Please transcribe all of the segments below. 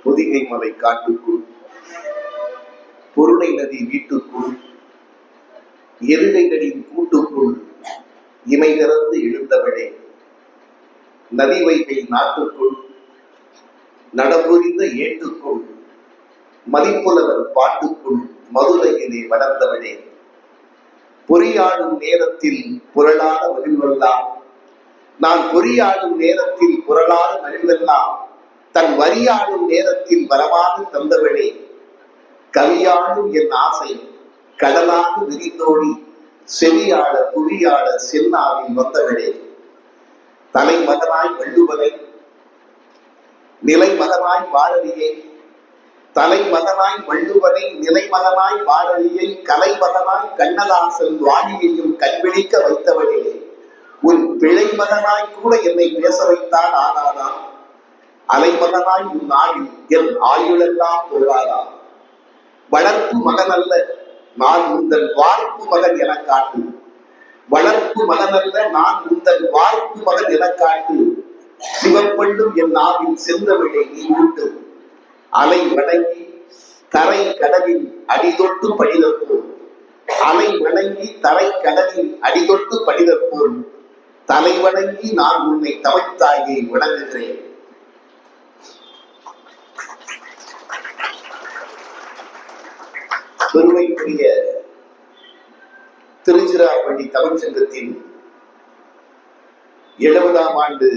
பொதிகை மலை காட்டுக்குள், பொருணை நதி வீட்டுக்குள், எருகைகளின் கூட்டுக்குள் இமை திறந்து எழுந்தவளே, நதி வைகை நாட்டுக்குள், நடபுரிந்த ஏட்டுக்குள், மதிப்புலவர் பாட்டுக்குள் மதுரையிலே வளர்ந்தவளே, பொறியாடும் நேரத்தில் புரளாத மகிழ்வெல்லாம், நான் பொறியாடும் நேரத்தில் புரளாத மகிழ்வெல்லாம் தன் வரியாடும் நேரத்தில் வரவாக தந்தவளே, கவியாடும் என் ஆசை கடலாக விரிந்தோடி செவியாட புவியாட சென்னாவில் வந்தவளே, தலைமகனாய் வள்ளுவனை, நிலைமகனாய் பாரதியை, தலைமகனாய் வள்ளுவனை, நிலைமகனாய் பாரதியை, கலைமகனாய் கண்ணதாசன் வாணியையும் கண்விழிக்க வைத்தவளே, உன் பிழை மகனாய் கூட என்னை பேச வைத்தான். ஆனாதா அலைமகனாய் உன் நாளில் என் ஆயுளெல்லாம் போகாதா? வளர்ப்பு மகன் அல்ல நான் உந்தன் வார்ப்பு மகன் என காட்டு, வளர்ப்பு மகன் அல்ல நான் உந்தன் வார்ப்பு மகன் என காட்டு, சிவப்பள்ளும் என் நாவில் செந்தவிழை நீ உண்டு, அலை வணங்கி தரை கடலில் அடிதொட்டு படிதற்போல், அலை வணங்கி தரை கடலில் அடிதொட்டு படிதற்போல், தலை வணங்கி நான் உன்னை தமிழ்த்தாயை வணங்குகிறேன். பெருமைக்குரிய திருச்சிராப்பள்ளி தமிழ் சங்கத்தின் 70ஆம் ஆண்டு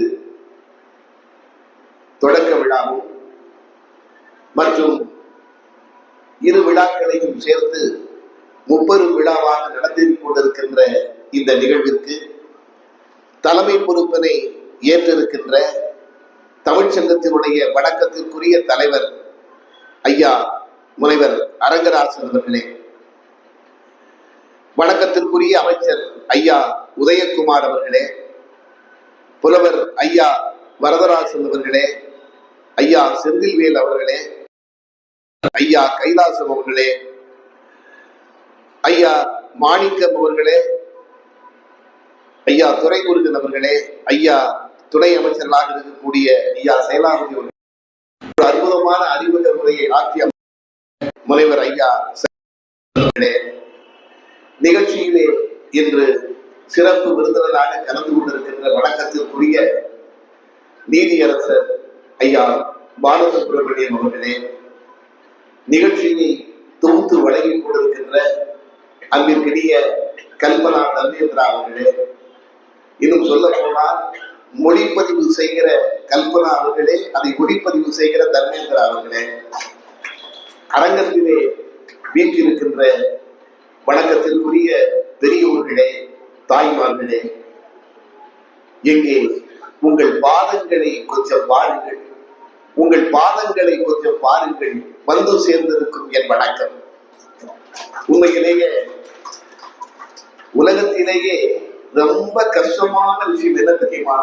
தொடக்க விழாவும் மற்றும் இரு விழாக்களையும் சேர்த்து 30 விழாவாக நடத்திக் கொண்டிருக்கின்ற இந்த நிகழ்விற்கு தலைமை பொறுப்பினை ஏற்றிருக்கின்ற தமிழ் சங்கத்தினுடைய வணக்கத்திற்குரிய தலைவர் ஐயா முனைவர் அரங்கராசன் அவர்களே, வணக்கத்திற்குரிய அமைச்சர் ஐயா உதயகுமார் அவர்களே, புலவர் ஐயா வரதராசன் அவர்களே, ஐயா செந்தில்வேல் அவர்களே, ஐயா கைலாசம் அவர்களே, ஐயா மாணிக்கம் அவர்களே, ஐயா துரைமுருகன் அவர்களே, ஐயா துணை அமைச்சர்களாக இருக்கக்கூடிய ஐயா செயலாபதி அவர்கள், ஒரு அற்புதமான அறிமுக முறையை ஆற்றிய முனைவர் ஐயா அவர்களே, நிகழ்ச்சியிலே இன்று சிறப்பு விருந்தினராக கலந்து கொண்டிருக்கின்ற வணக்கத்திற்குரிய நீதியரசர் ஐயா பாலசுப்ரமணியம் அவர்களே, நிகழ்ச்சியை தொகுத்து வழங்கிக் கொண்டிருக்கின்ற அன்பிற்கினிய கல்பனா தர்மேந்திரா அவர்களே, இன்னும் சொல்ல போனால் மொழிப்பதிவு செய்கிற கல்பனா அவர்களே, அதை ஒளிப்பதிவு செய்கிற தர்மேந்திரா அவர்களே, அரங்கத்திலே வீற்றிருக்கின்ற வணக்கத்திற்குரிய பெரியோர்களே, தாய்மார்களே, எங்கே உங்கள் பாதங்களை கொஞ்சம் பாருங்கள், உங்கள் பாதங்களை கொஞ்சம் பாருங்கள், வந்து சேர்ந்திருக்கும் என் வணக்கம். உண்மையிலேயே உலகத்திலேயே ரொம்ப கஷ்டமான விஷயம் என்ன தெரியுமா?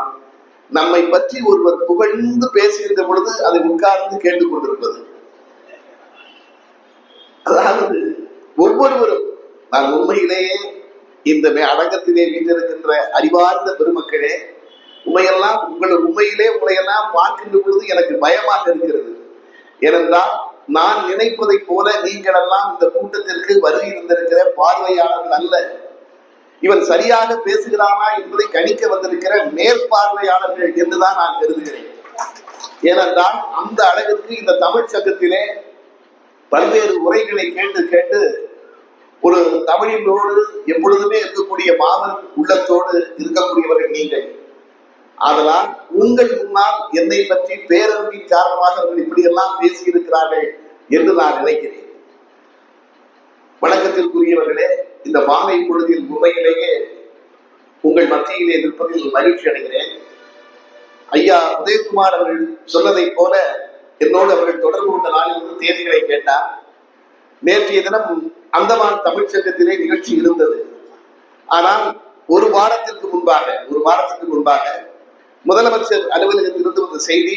நம்மை பற்றி ஒருவர் புகழ்ந்து பேசுகின்ற பொழுது அதை உட்கார்ந்து கேட்டுக்கொண்டிருப்பது. அதாவது ஒவ்வொருவரும், நான் உண்மையிலேயே இந்த அடங்கத்திலே வீட்டிருக்கின்ற அறிவார்ந்த பெருமக்களே, உண்மையெல்லாம் உங்களையெல்லாம் பார்க்கின்ற பொழுது எனக்கு பயமாக இருக்கிறது. ஏனென்றால் நான் நினைப்பதை போல நீங்கள் எல்லாம் இந்த கூட்டத்திற்கு வருகை இருந்திருக்கிற பார்வையாளர்கள் அல்ல. இவன் சரியாக பேசுகிறானா என்பதை கணிக்க வந்திருக்கிற மேற்பார்வையாளர்கள் என்றுதான் நான் கருதுகிறேன். ஏனென்றால் அந்த அளவிற்கு இந்த தமிழ் சங்கத்திலே பல்வேறு உரைகளை கேட்டு கேட்டு ஒரு தமிழினோடு எப்பொழுதுமே இருக்கக்கூடிய மாபெரும் உள்ளத்தோடு இருக்கக்கூடியவர்கள் நீங்கள். அதனால் உங்கள் முன்னால் என்னை பற்றி பேரன்பின் காரணமாக அவர்கள் இப்படியெல்லாம் பேசியிருக்கிறார்கள் என்று நான் நினைக்கிறேன். வணக்கத்திற்குரியவர்களே, இந்த மாலை பொழுதில் உண்மையிலேயே உங்கள் மத்தியிலே நிற்பதில் மகிழ்ச்சி அடைகிறேன். ஐயா உதயகுமார் அவர்கள் சொன்னதை போல என்னோடு அவர்கள் தொடர்பு கொண்ட நாளிலிருந்து தேதிகளை கேட்டார். நேற்றைய தினம் அந்தமான் தமிழ் சங்கத்திலே நிகழ்ச்சி இருந்தது. ஆனால் ஒரு வாரத்திற்கு முன்பாக முதலமைச்சர் அலுவலகத்திலிருந்து வந்த செய்தி,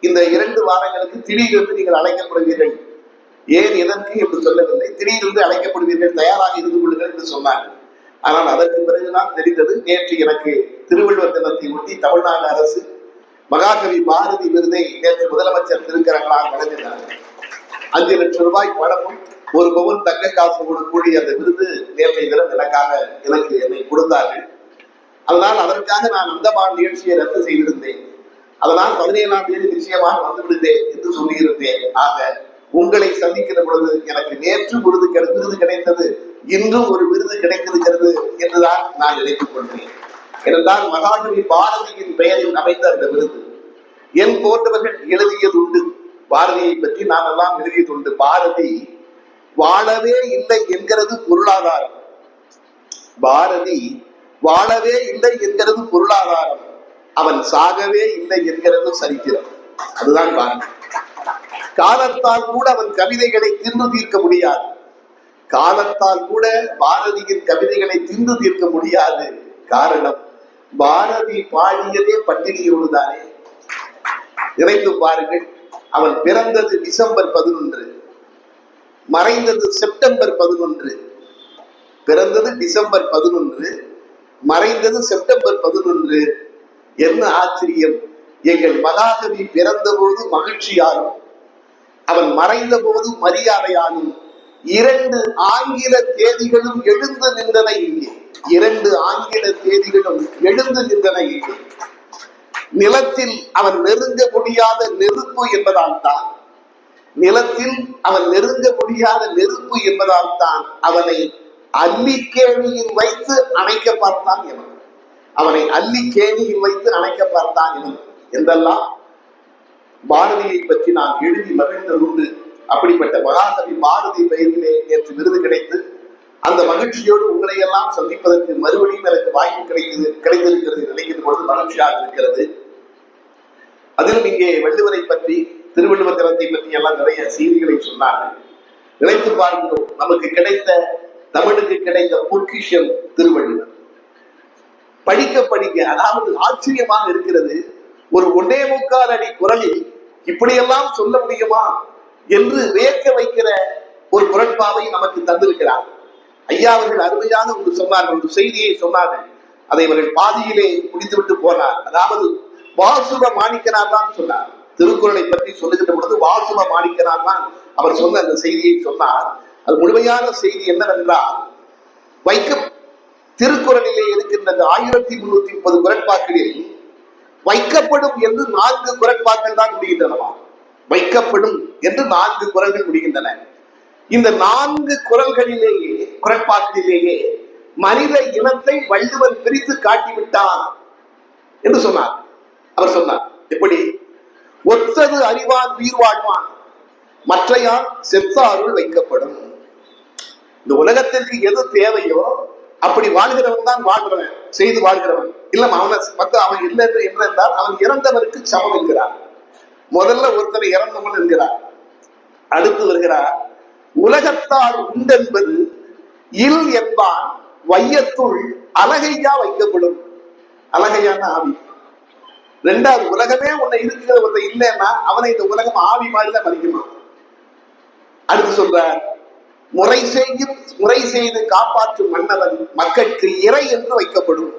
இந்த 2 வாரங்களுக்கு திடீரென்று நீங்கள் அழைக்கப்படுவீர்கள், ஏன் எதற்கு என்று சொல்லவில்லை, திடீரென்று அழைக்கப்படுவீர்கள், தயாராக இருந்து கொள்ளுங்கள் என்று சொன்னார்கள். ஆனால் அதற்கு பிறகுதான் தெரிந்தது. நேற்று எனக்கு திருவள்ளுவர் தினத்தை ஒட்டி தமிழ்நாடு அரசு மகாகவி பாரதி விருதை நேற்று முதலமைச்சர் திருக்கரங்களால் வழங்கினார். 5 லட்சம் ரூபாய் பணமும் 1 பவுன் தங்க காசு கூடிய அந்த விருது நேற்றைய தினம் என்னை கொடுத்தார்கள். அதனால் அதற்காக நான் அந்தமான் நிகழ்ச்சியை ரத்து செய்திருந்தேன். அதனால் 17ஆம் தேதி நிச்சயமாக வந்துவிடுதேன் என்று சொல்லியிருந்தேன். ஆக உங்களை சந்திக்கிற பொழுது எனக்கு நேற்று விருது கிடைத்தது, இன்றும் ஒரு விருது கிடைத்திருக்கிறது என்றுதான் நான் நினைத்துக் கொள்கிறேன். ஏனென்றால் மகாகவி பாரதியின் பெயரில் அமைந்த அந்த விருது என் போன்றவர்கள் எழுதியது உண்டு. பாரதியை பற்றி நான் எல்லாம் எழுதியது உண்டு. பாரதி வாழவே இல்லை என்கிறது பொருளாதாரம். பாரதி வாழவே இல்லை என்கிறது பொருளாதாரம். அவன் சாகவே இல்லை என்கிறது சரித்திரம். அதுதான் பாரதி. காலத்தால் கூட அவன் கவிதைகளை தின்று தீர்க்க முடியாது. காலத்தால் கூட பாரதியின் கவிதைகளை தின்று தீர்க்க முடியாது. காரணம், பாரதி பாடியதே பட்டினியோடு தானே. நினைத்து பாருங்கள். அவன் பிறந்தது டிசம்பர் 11, மறைந்தது செப்டம்பர் 11. பிறந்தது டிசம்பர் 11, மறைந்தது செப்டம்பர் 11. என்ன ஆச்சரியம்! எங்கள் மகாகவி பிறந்த போது மகிழ்ச்சியாலும் அவன் மறைந்த போது மரியாதையாலும் 2 ஆங்கில தேதிகளும் எழுந்து நின்றன இங்கே. 2 ஆங்கில தேதிகளும் எழுந்து நின்றன இங்கே. நிலத்தில் அவன் நெருங்க முடியாத நெருப்பு என்பதால் தான், நிலத்தில் அவன் நெருங்க முடியாத நெருப்பு என்பதால் தான் அவனை அல்லிக்கேணியில் வைத்து அணைக்க பார்த்தான் எவன். அவனை அல்லிக்கேணியில் வைத்து அணைக்க பார்த்தான் எவன் என்றெல்லாம் பாரதியை பற்றி நான் எழுதி மகிழ்ந்ததுண்டு. அப்படிப்பட்ட மகாகவி பாரதி பெயரிலே நேற்று விருது கிடைத்து அந்த மகிழ்ச்சியோடு உங்களை எல்லாம் சந்திப்பதற்கு மறுபடியும் எனக்கு வாய்ப்பு கிடைத்திருக்கிறது நினைக்கின்ற பொழுது மகிழ்ச்சியாக இருக்கிறது. அதிலும் இங்கே வள்ளுவரை பற்றி, திருவள்ளுவர் தினத்தை பற்றி எல்லாம் நிறைய செய்திகளை சொன்னார்கள். நினைத்து பார்க்கிறோம், நமக்கு கிடைத்த, தமிழுக்கு கிடைத்த பொக்கிஷம் திருவள்ளுவர். படிக்க படிக்க, அதாவது ஆச்சரியமாக இருக்கிறது, ஒரு 1.25 அடி குரலில் இப்படியெல்லாம் சொல்ல முடியுமா என்று வியக்க வைக்கிற ஒரு குரட்பாவை நமக்கு தந்திருக்கிறார். ஐயா அவர்கள் அருமையாக ஒன்று சொன்னார்கள், ஒரு செய்தியை சொன்னார்கள். அதை அவர்கள் பாதியிலே முடித்துவிட்டு போனார். அதாவது வாசுப மாணிக்கனார் தான் சொன்னார். திருக்குறளை பற்றி சொல்லுகின்ற பொழுது வாசுப மாணிக்கனார் தான் அவர் சொன்ன அந்த செய்தியை சொன்னார். அது முழுமையான செய்தி என்னவென்றால், திருக்குறளிலே இருக்கின்ற 1330 குரட்பாக்களில் வைக்கப்படும் என்று 4 குரட்பாக்கள் தான் முடிகின்றனவா? வைக்கப்படும் என்று 4 குறள்கள் முடிகின்றன. இந்த 4 குரட்பாக்களிலேயே மனித இனத்தை வள்ளுவன் பிரித்து காட்டிவிட்டான் என்று சொன்னார். அவர் சொன்னார், எப்படி? ஒத்தது அறிவான் உயிர் வாழ்வான், மற்றையான் செத்தாருள் வைக்கப்படும். இந்த உலகத்திற்கு எது தேவையோ அப்படி வாழ்கிறவன் தான் வாழ்கிறவன், செய்து வாழ்கிறவன். இல்ல அவன் இல்லை என்றால் அவன் இறந்தவருக்கு சமம் என்கிறார். முதல்ல ஒருத்தர் இறந்தவன் என்கிறார். அடுத்து வருகிறார், உலகத்தால் உண்டென்பது இல் என்பான் வையத்துள் அழகையா வைக்கப்படும். அழகையான ஆவி. 2வது, உலகமே உன்னை இருக்கிற ஒருத்தர் இல்லைன்னா அவனை இந்த உலகம் ஆவி மாதிரிதான் மதிக்குமா. அடுத்து சொல்ற, முறை செய்து காப்பாற்றும் மன்னவன் மக்களுக்கு இறை என்று வைக்கப்படும்.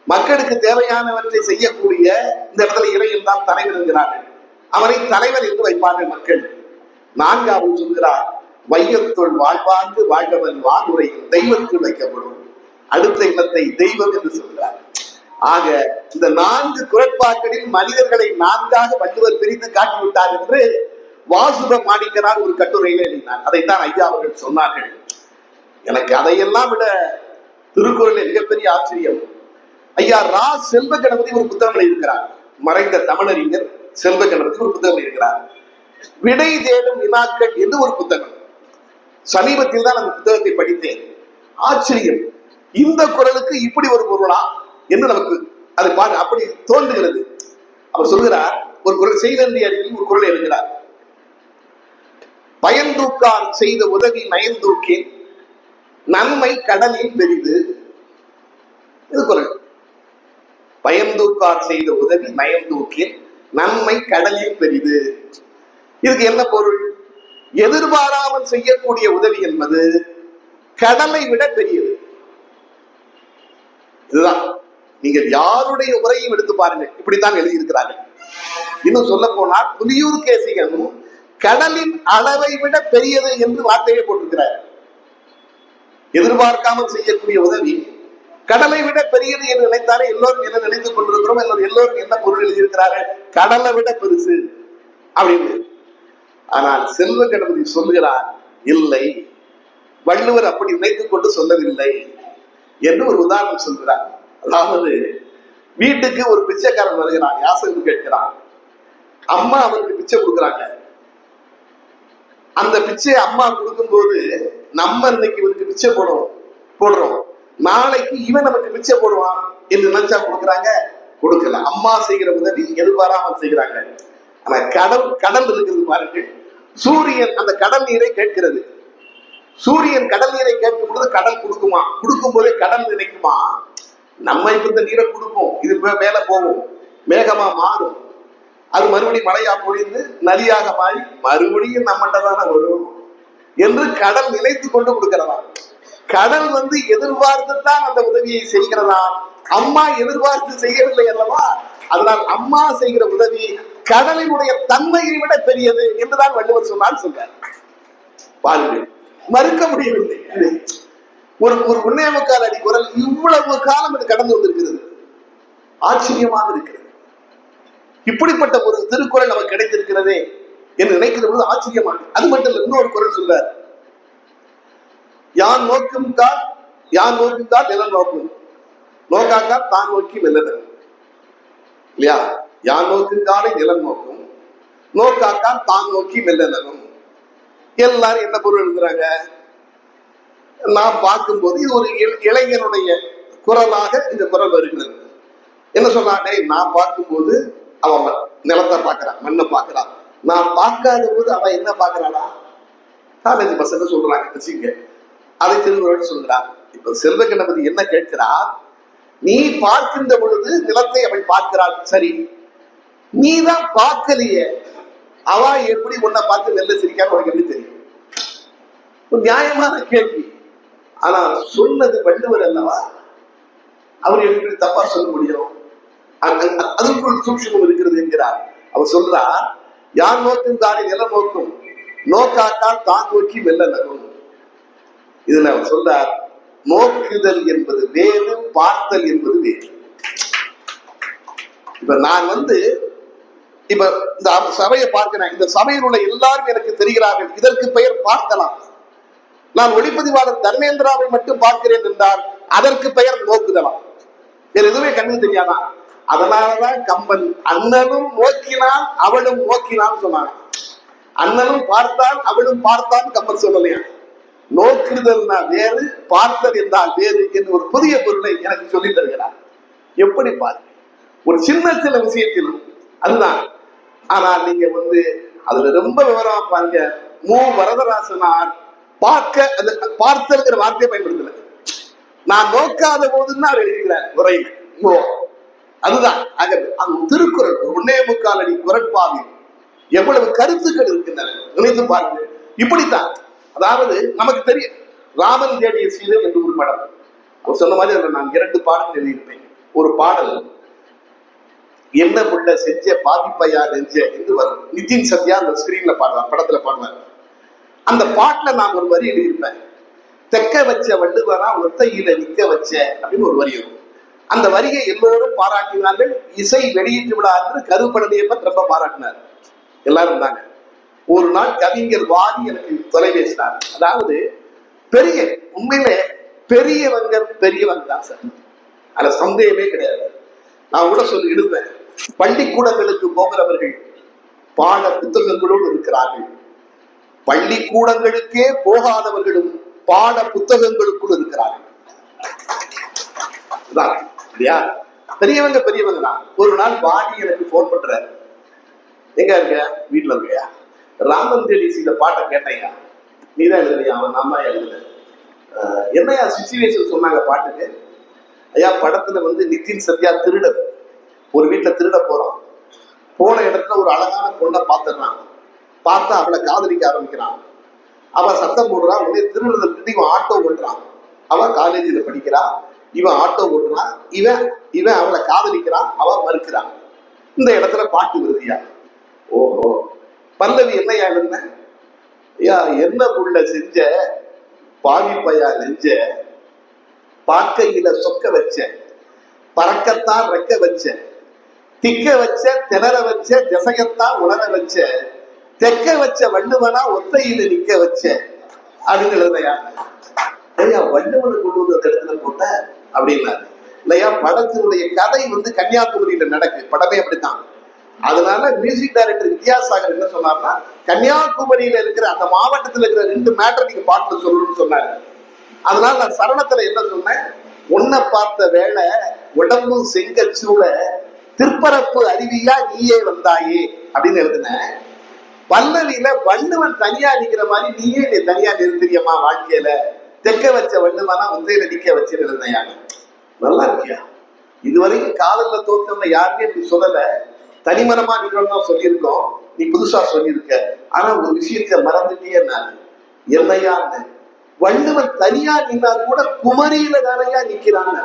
மக்களுக்கு தேவையானவற்றை செய்யக்கூடிய, இந்த இடத்துல இறை என்றால் தலைவர் என்கிறார்கள், அவரை தலைவர் என்று வைப்பார்கள் மக்கள். 4வது சொல்கிறார், வையத்துள் வாழ்வாங்கு வாழ்பவன் வானுரையும் தெய்வத்தில் வைக்கப்படும். அடுத்த இல்லத்தை தெய்வம் என்று சொல்கிறார். ஆக இந்த 4 குரட்பாக்களில் மனிதர்களை 4ஆக வள்ளுவர் பிரித்து காட்டிவிட்டார் என்று வாசுப மாணிக்கனார் ஒரு கட்டுரையில எழுதினார். அதைத்தான் ஐயா அவர்கள் சொன்னார்கள். எனக்கு அதையெல்லாம் விட திருக்குறளில் மிகப்பெரிய ஆச்சரியம், ஐயா ரா செல்வ கணபதி ஒரு புத்தகம் இருக்கிறார். மறைந்த தமிழறிஞர் செல்வ கணபதி ஒரு புத்தகம் இருக்கிறார். விடை தேடும் வினாக்கள் என்று ஒரு புத்தகம். சமீபத்தில் தான் அந்த புத்தகத்தை படித்தேன். ஆச்சரியம், இந்த குறளுக்கு இப்படி ஒரு பொருளா என்று நமக்கு அது அப்படி தோன்றுகிறது. அவர் சொல்கிறார், ஒரு குறள் செய்தன்றி அறிவில் ஒரு குறள் எழுதுகிறார். பயன்தூக்கார் செய்த உதவி நயன்தூக்கேன், நன்மை கடலில் பெரிது. இது குறள். பயன்தூக்கார் செய்த உதவி நயன்தூக்கேன், நன்மை கடலில் பெரிது. இதுக்கு என்ன பொருள்? எதிர்பாராமல் செய்யக்கூடிய உதவி என்பது கடலை விட பெரியது. இதுதான். நீங்க யாருடைய உரையும் எடுத்து பாருங்க, இப்படித்தான் எழுதியிருக்கிறாங்க. இன்னும் சொல்ல போனால் புலியூர் கேசிகன் கடலின் அளவை விட பெரியது என்று வார்த்தையை போட்டிருக்கிறார். எதிர்பார்க்காமல் செய்யக்கூடிய உதவி கடலை விட பெரியது என்று நினைத்தாலே எல்லோரும் என்ன நினைத்துக் கொண்டிருக்கிறோம், எல்லோரும் என்ன பொருள் எழுதியிருக்கிறார்கள், கடலை விட பெருசு அப்படின்னு. ஆனால் செல்வ கணபதி சொல்லுகிறார், இல்லை, வள்ளுவர் அப்படி நினைத்துக் கொண்டு சொல்லவில்லை என்று ஒரு உதாரணம் சொல்கிறார். அதாவது வீட்டுக்கு ஒரு பிச்சைக்காரன் வருகிறான், யாசகம் கேட்கிறான். அம்மா அவருக்கு பிச்சை கொடுக்குறாங்க. அந்த பிச்சையை அம்மா கொடுக்கும் போது நம்ம இன்னைக்கு இவருக்கு பிச்சை போடுறோம், நாளைக்கு இவன் நமக்கு பிச்சை போடுவான் என்று நினைச்சா கொடுக்குறாங்க? கொடுக்கல. அம்மா செய்கிற உதவி எதிர்பாராமல் செய்கிறாங்க. ஆனா கடல் இருக்கிறது பாருங்க. சூரியன் அந்த கடல் நீரை கேட்கிறது. சூரியன் கடல் நீரை கேட்கும் பொழுது கடல் கொடுக்குமா? கொடுக்கும் போதே கடல் நினைக்குமா, நம்ம இப்ப இந்த நீரை கொடுப்போம், இது மேல போகும், மேகமா மாறும், அது மறுபடியும் மழையா பொழிந்து நதியாக மாறி மறுபடியும் நம்மகிட்ட தானே வரும் என்று கடல் நினைத்து கொண்டு கொடுக்கிறதா? கடல் எதிர்பார்த்துத்தான் அந்த உதவியை செய்கிறதா? அம்மா எதிர்பார்த்து செய்யவில்லை அல்லவா? அதனால் அம்மா செய்கிற உதவி கடலினுடைய தன்மையை விட பெரியது என்றுதான் வள்ளுவர் சொன்னார் சொல்றார். பாருங்கள், மறுக்க முடியவில்லை. ஒரு ஒன்னே முக்கால் அடி குரல் இவ்வளவு காலம் இது கடந்து வந்திருக்கிறது. ஆச்சரியமாக இருக்கிறது. இப்படிப்பட்ட ஒரு திருக்குறள் நமக்கு கிடைத்திருக்கிறதே என்று நினைக்கிற பொழுது ஆச்சரியமாக. அது மட்டும் இல்ல, இன்னொரு குறள் சொல்றார், யான் நோக்கும் கால் நிலம் நோக்கும், நோக்காக்கால் தான் நோக்கி வெல்லனர். இல்லையா? யான் நோக்கும் காலை நிலம் நோக்கும், நோக்காக்கால் தான் நோக்கி வெல்லனரும். எல்லாரும் என்ன பொருள் எழுதுறாங்க? நான் பார்க்கும்போது இது ஒரு இளைஞனுடைய குரலாக இந்த குரல் வருகிறது. என்ன சொன்னாங்க? நான் பார்க்கும்போது அவன் நிலத்தை பார்க்கிறான், மண்ணை பார்க்கிறான். நான் பார்க்காத போது அவன் என்ன பார்க்கிறானா? காலேஜ் பசங்க சொல்றாங்க, அதை திருக்குறள் சொல்கிறார். இப்ப செல்வ கணபதி என்ன கேட்கிறார்? நீ பார்க்கின்ற பொழுது நிலத்தை அவள் பார்க்கிறாள், சரி, நீ தான் பார்க்கலையே, அவ எப்படி உன்னை பார்த்து நெல்ல சிரிக்காம உனக்கு எப்படி தெரியும்? ஒரு நியாயமான கேள்வி. ஆனா சொன்னது வள்ளுவர் அல்லவா? அவர் எப்படி தப்பா சொல்ல முடியும்? அதுக்குள் சூட்சுமம் இருக்கிறது என்கிறார். அவர் சொல்றார், யார் நோக்கும் காலை நிலம் நோக்கும், நோக்காக்கால் தான் நோக்கி வெல்ல நகும். இதுல அவர் சொல்றார், நோக்குதல் என்பது வேறு, பார்த்தல் என்பது வேறு. இப்ப நான் இப்ப இந்த சபையை பார்க்கிறேன், இந்த சபையில் உள்ள எல்லாரும் எனக்கு தெரிகிறார்கள், இதற்கு பெயர் பார்க்கலாம். நான் ஒளிப்பதிவாளர் தர்மேந்திராவை மட்டும் பார்க்கிறேன் என்றால் அதற்கு பெயர் நோக்குதலாம். வேற எதுவுமே கண்ணு தெரியாதான். அதனாலதான் கம்பன் அண்ணனும் நோக்கினான் அவளும் நோக்கினான் சொன்னாங்க. அண்ணனும் பார்த்தான் அவளும் பார்த்தான் கம்பன் சொல்லலையா? நோக்குதல்னா வேறு, பார்த்தல் என்றால் வேறு என்று ஒரு புதிய பொருளை எனக்கு சொல்லி தருகிறார். எப்படி பாருங்க, ஒரு சின்ன விஷயத்திலும் அதுதான். ஆனால் நீங்க அதுல ரொம்ப விவரமா பாருங்க. மு வரதராசனார் பார்த்தல்ங்கிற வார்த்தையை பயன்படுத்தல. நான் நோக்காத போதுன்னு அவர் எழுதுகிறார் உரையில். அதுதான் அது திருக்குறள். ஒன்னே முக்கால் அடி குரட்பாவில் எவ்வளவு கருத்துக்கள் இருக்கின்றன நினைத்து பாருங்க. இப்படித்தான். அதாவது நமக்கு தெரியும், ராமன் தேடிய சீதை என்று ஒரு படம். அவர் சொன்ன மாதிரி அதில் நான் 2 பாடல் எழுதியிருப்பேன். ஒரு பாடல் என்ன புள்ள செஞ்ச பாதிப்பையா நெஞ்ச என்று வரும். நிதின் சத்யா அந்த ஸ்கிரீன்ல பாடுவார், படத்துல பாடுவார். அந்த பாட்டுல நான் ஒரு வரி எழுதியிருப்பேன், தெக்க வச்ச வள்ளுவனா ஒத்தையில நிக்க வச்ச அப்படின்னு ஒரு வரி இருக்கும். அந்த வரியை எல்லோரும் பாராட்டினார்கள். இசை வெளியீட்டு விழா என்று கருப்பழனியப்பன் ரொம்ப பாராட்டினார். எல்லாரும் இருந்தாங்க. ஒரு நாள் கவிஞர் வாரி எனக்கு தொலைபேசினார். அதாவது பெரிய உண்மையிலே பெரியவங்க தான் சார், அதுல சந்தேகமே கிடையாது. நான் கூட சொல்லி எழுதுவேன், பள்ளிக்கூடங்களுக்கு போகிறவர்கள் பாட புத்தகங்களோடு இருக்கிறார்கள், பள்ளிக்கூடங்களுக்கே போகாதவர்களும் பாட புத்தகங்களுக்குள் இருக்கிறார்கள். இல்லையா? பெரியவங்க தான். ஒரு நாள் வாடி எனக்கு போன் பண்றாரு, எங்க இருக்க? வீட்டுல இருக்கையா? ராமன் தேடி இந்த பாட்டை கேட்டையா? நீதான் எழுதுறியா? அவன் அம்மா எழுதுன. என்னையா சிச்சுவேஷன் சொன்னாங்க பாட்டுக்கு? ஐயா, படத்துல நிதின் சத்யா திருடன், ஒரு வீட்டுல திருட போறான். போன இடத்துல ஒரு அழகான பொண்ணை பார்த்துடுறான். பார்த்தா அவளை காதலிக்க ஆரம்பிக்கிறான். அவன் சத்தம் போடுறான். உடனே திருடுறதுக்கு இவன் ஆட்டோ ஓட்டுறான். அவன் காலேஜில் படிக்கிறா. இவன் ஆட்டோ ஓட்டுறான், இவன் இவன் அவளை காதலிக்கிறான், அவன் மறுக்கிறான். இந்த இடத்துல பாட்டு வருதியா? ஓஹோ, பல்லவி என்னையா எழுதுன? ஐயா, என்ன புள்ள செஞ்ச பாவி பையா நெஞ்ச, பாக்கையில சொக்க வச்ச, பறக்கத்தான் ரெக்க வச்ச, திக்க வச்ச, திணற வச்ச, திசையத்தான் உணர வச்ச, தெக்க வச்ச வள்ளுவனா ஒத்தையில நிக்க வச்ச அப்படின்னு எழுதையா? ஐயா, வள்ளுவனை கொண்டு வந்து அந்த இடத்துல போட்ட அப்படின்னாரு இல்லையா? படத்தினுடைய கதை வந்து கன்னியாகுமரியில நடக்கு, படமே அப்படித்தான். அதனால மியூசிக் டைரக்டர் வித்யாசாகர் என்ன சொன்னார்னா, கன்னியாகுமரியில இருக்கிற அந்த மாவட்டத்தில் இருக்கிற 2 மேட்டர் நீங்க பாட்டுல சொல்லணும்னு சொன்னாரு. அதனால நான் சரணத்துல என்ன சொன்னேன், உன்னை பார்த்த வேலை உடம்பு செங்கச்சூட திருப்பரப்பு அருவியா நீயே வந்தாயே அப்படின்னு எழுதினேன். பல்லவியில வள்ளுவன் தனியா நிக்கிற மாதிரி நீயே நீ தனியா நிறுத்தியமா வாழ்க்கையில, தெக்க வச்ச வள்ளுவனா வந்து நிக்க வச்சு எழுதினையாங்க. நல்லா இருக்கியா? இதுவரைக்கும் காதல்ல தோத்தவங்க யாருமே இப்படி சொல்லல, தனிமரமா நிக்கிறோம் சொல்லியிருக்கோம், நீ புதுசா சொல்லியிருக்க. ஆனா ஒரு விஷயத்த மறந்துட்டே நான் என்னையான்னு, வள்ளுவன் தனியா நின்னா கூட குமரியில தானையா நிக்கிறாங்க.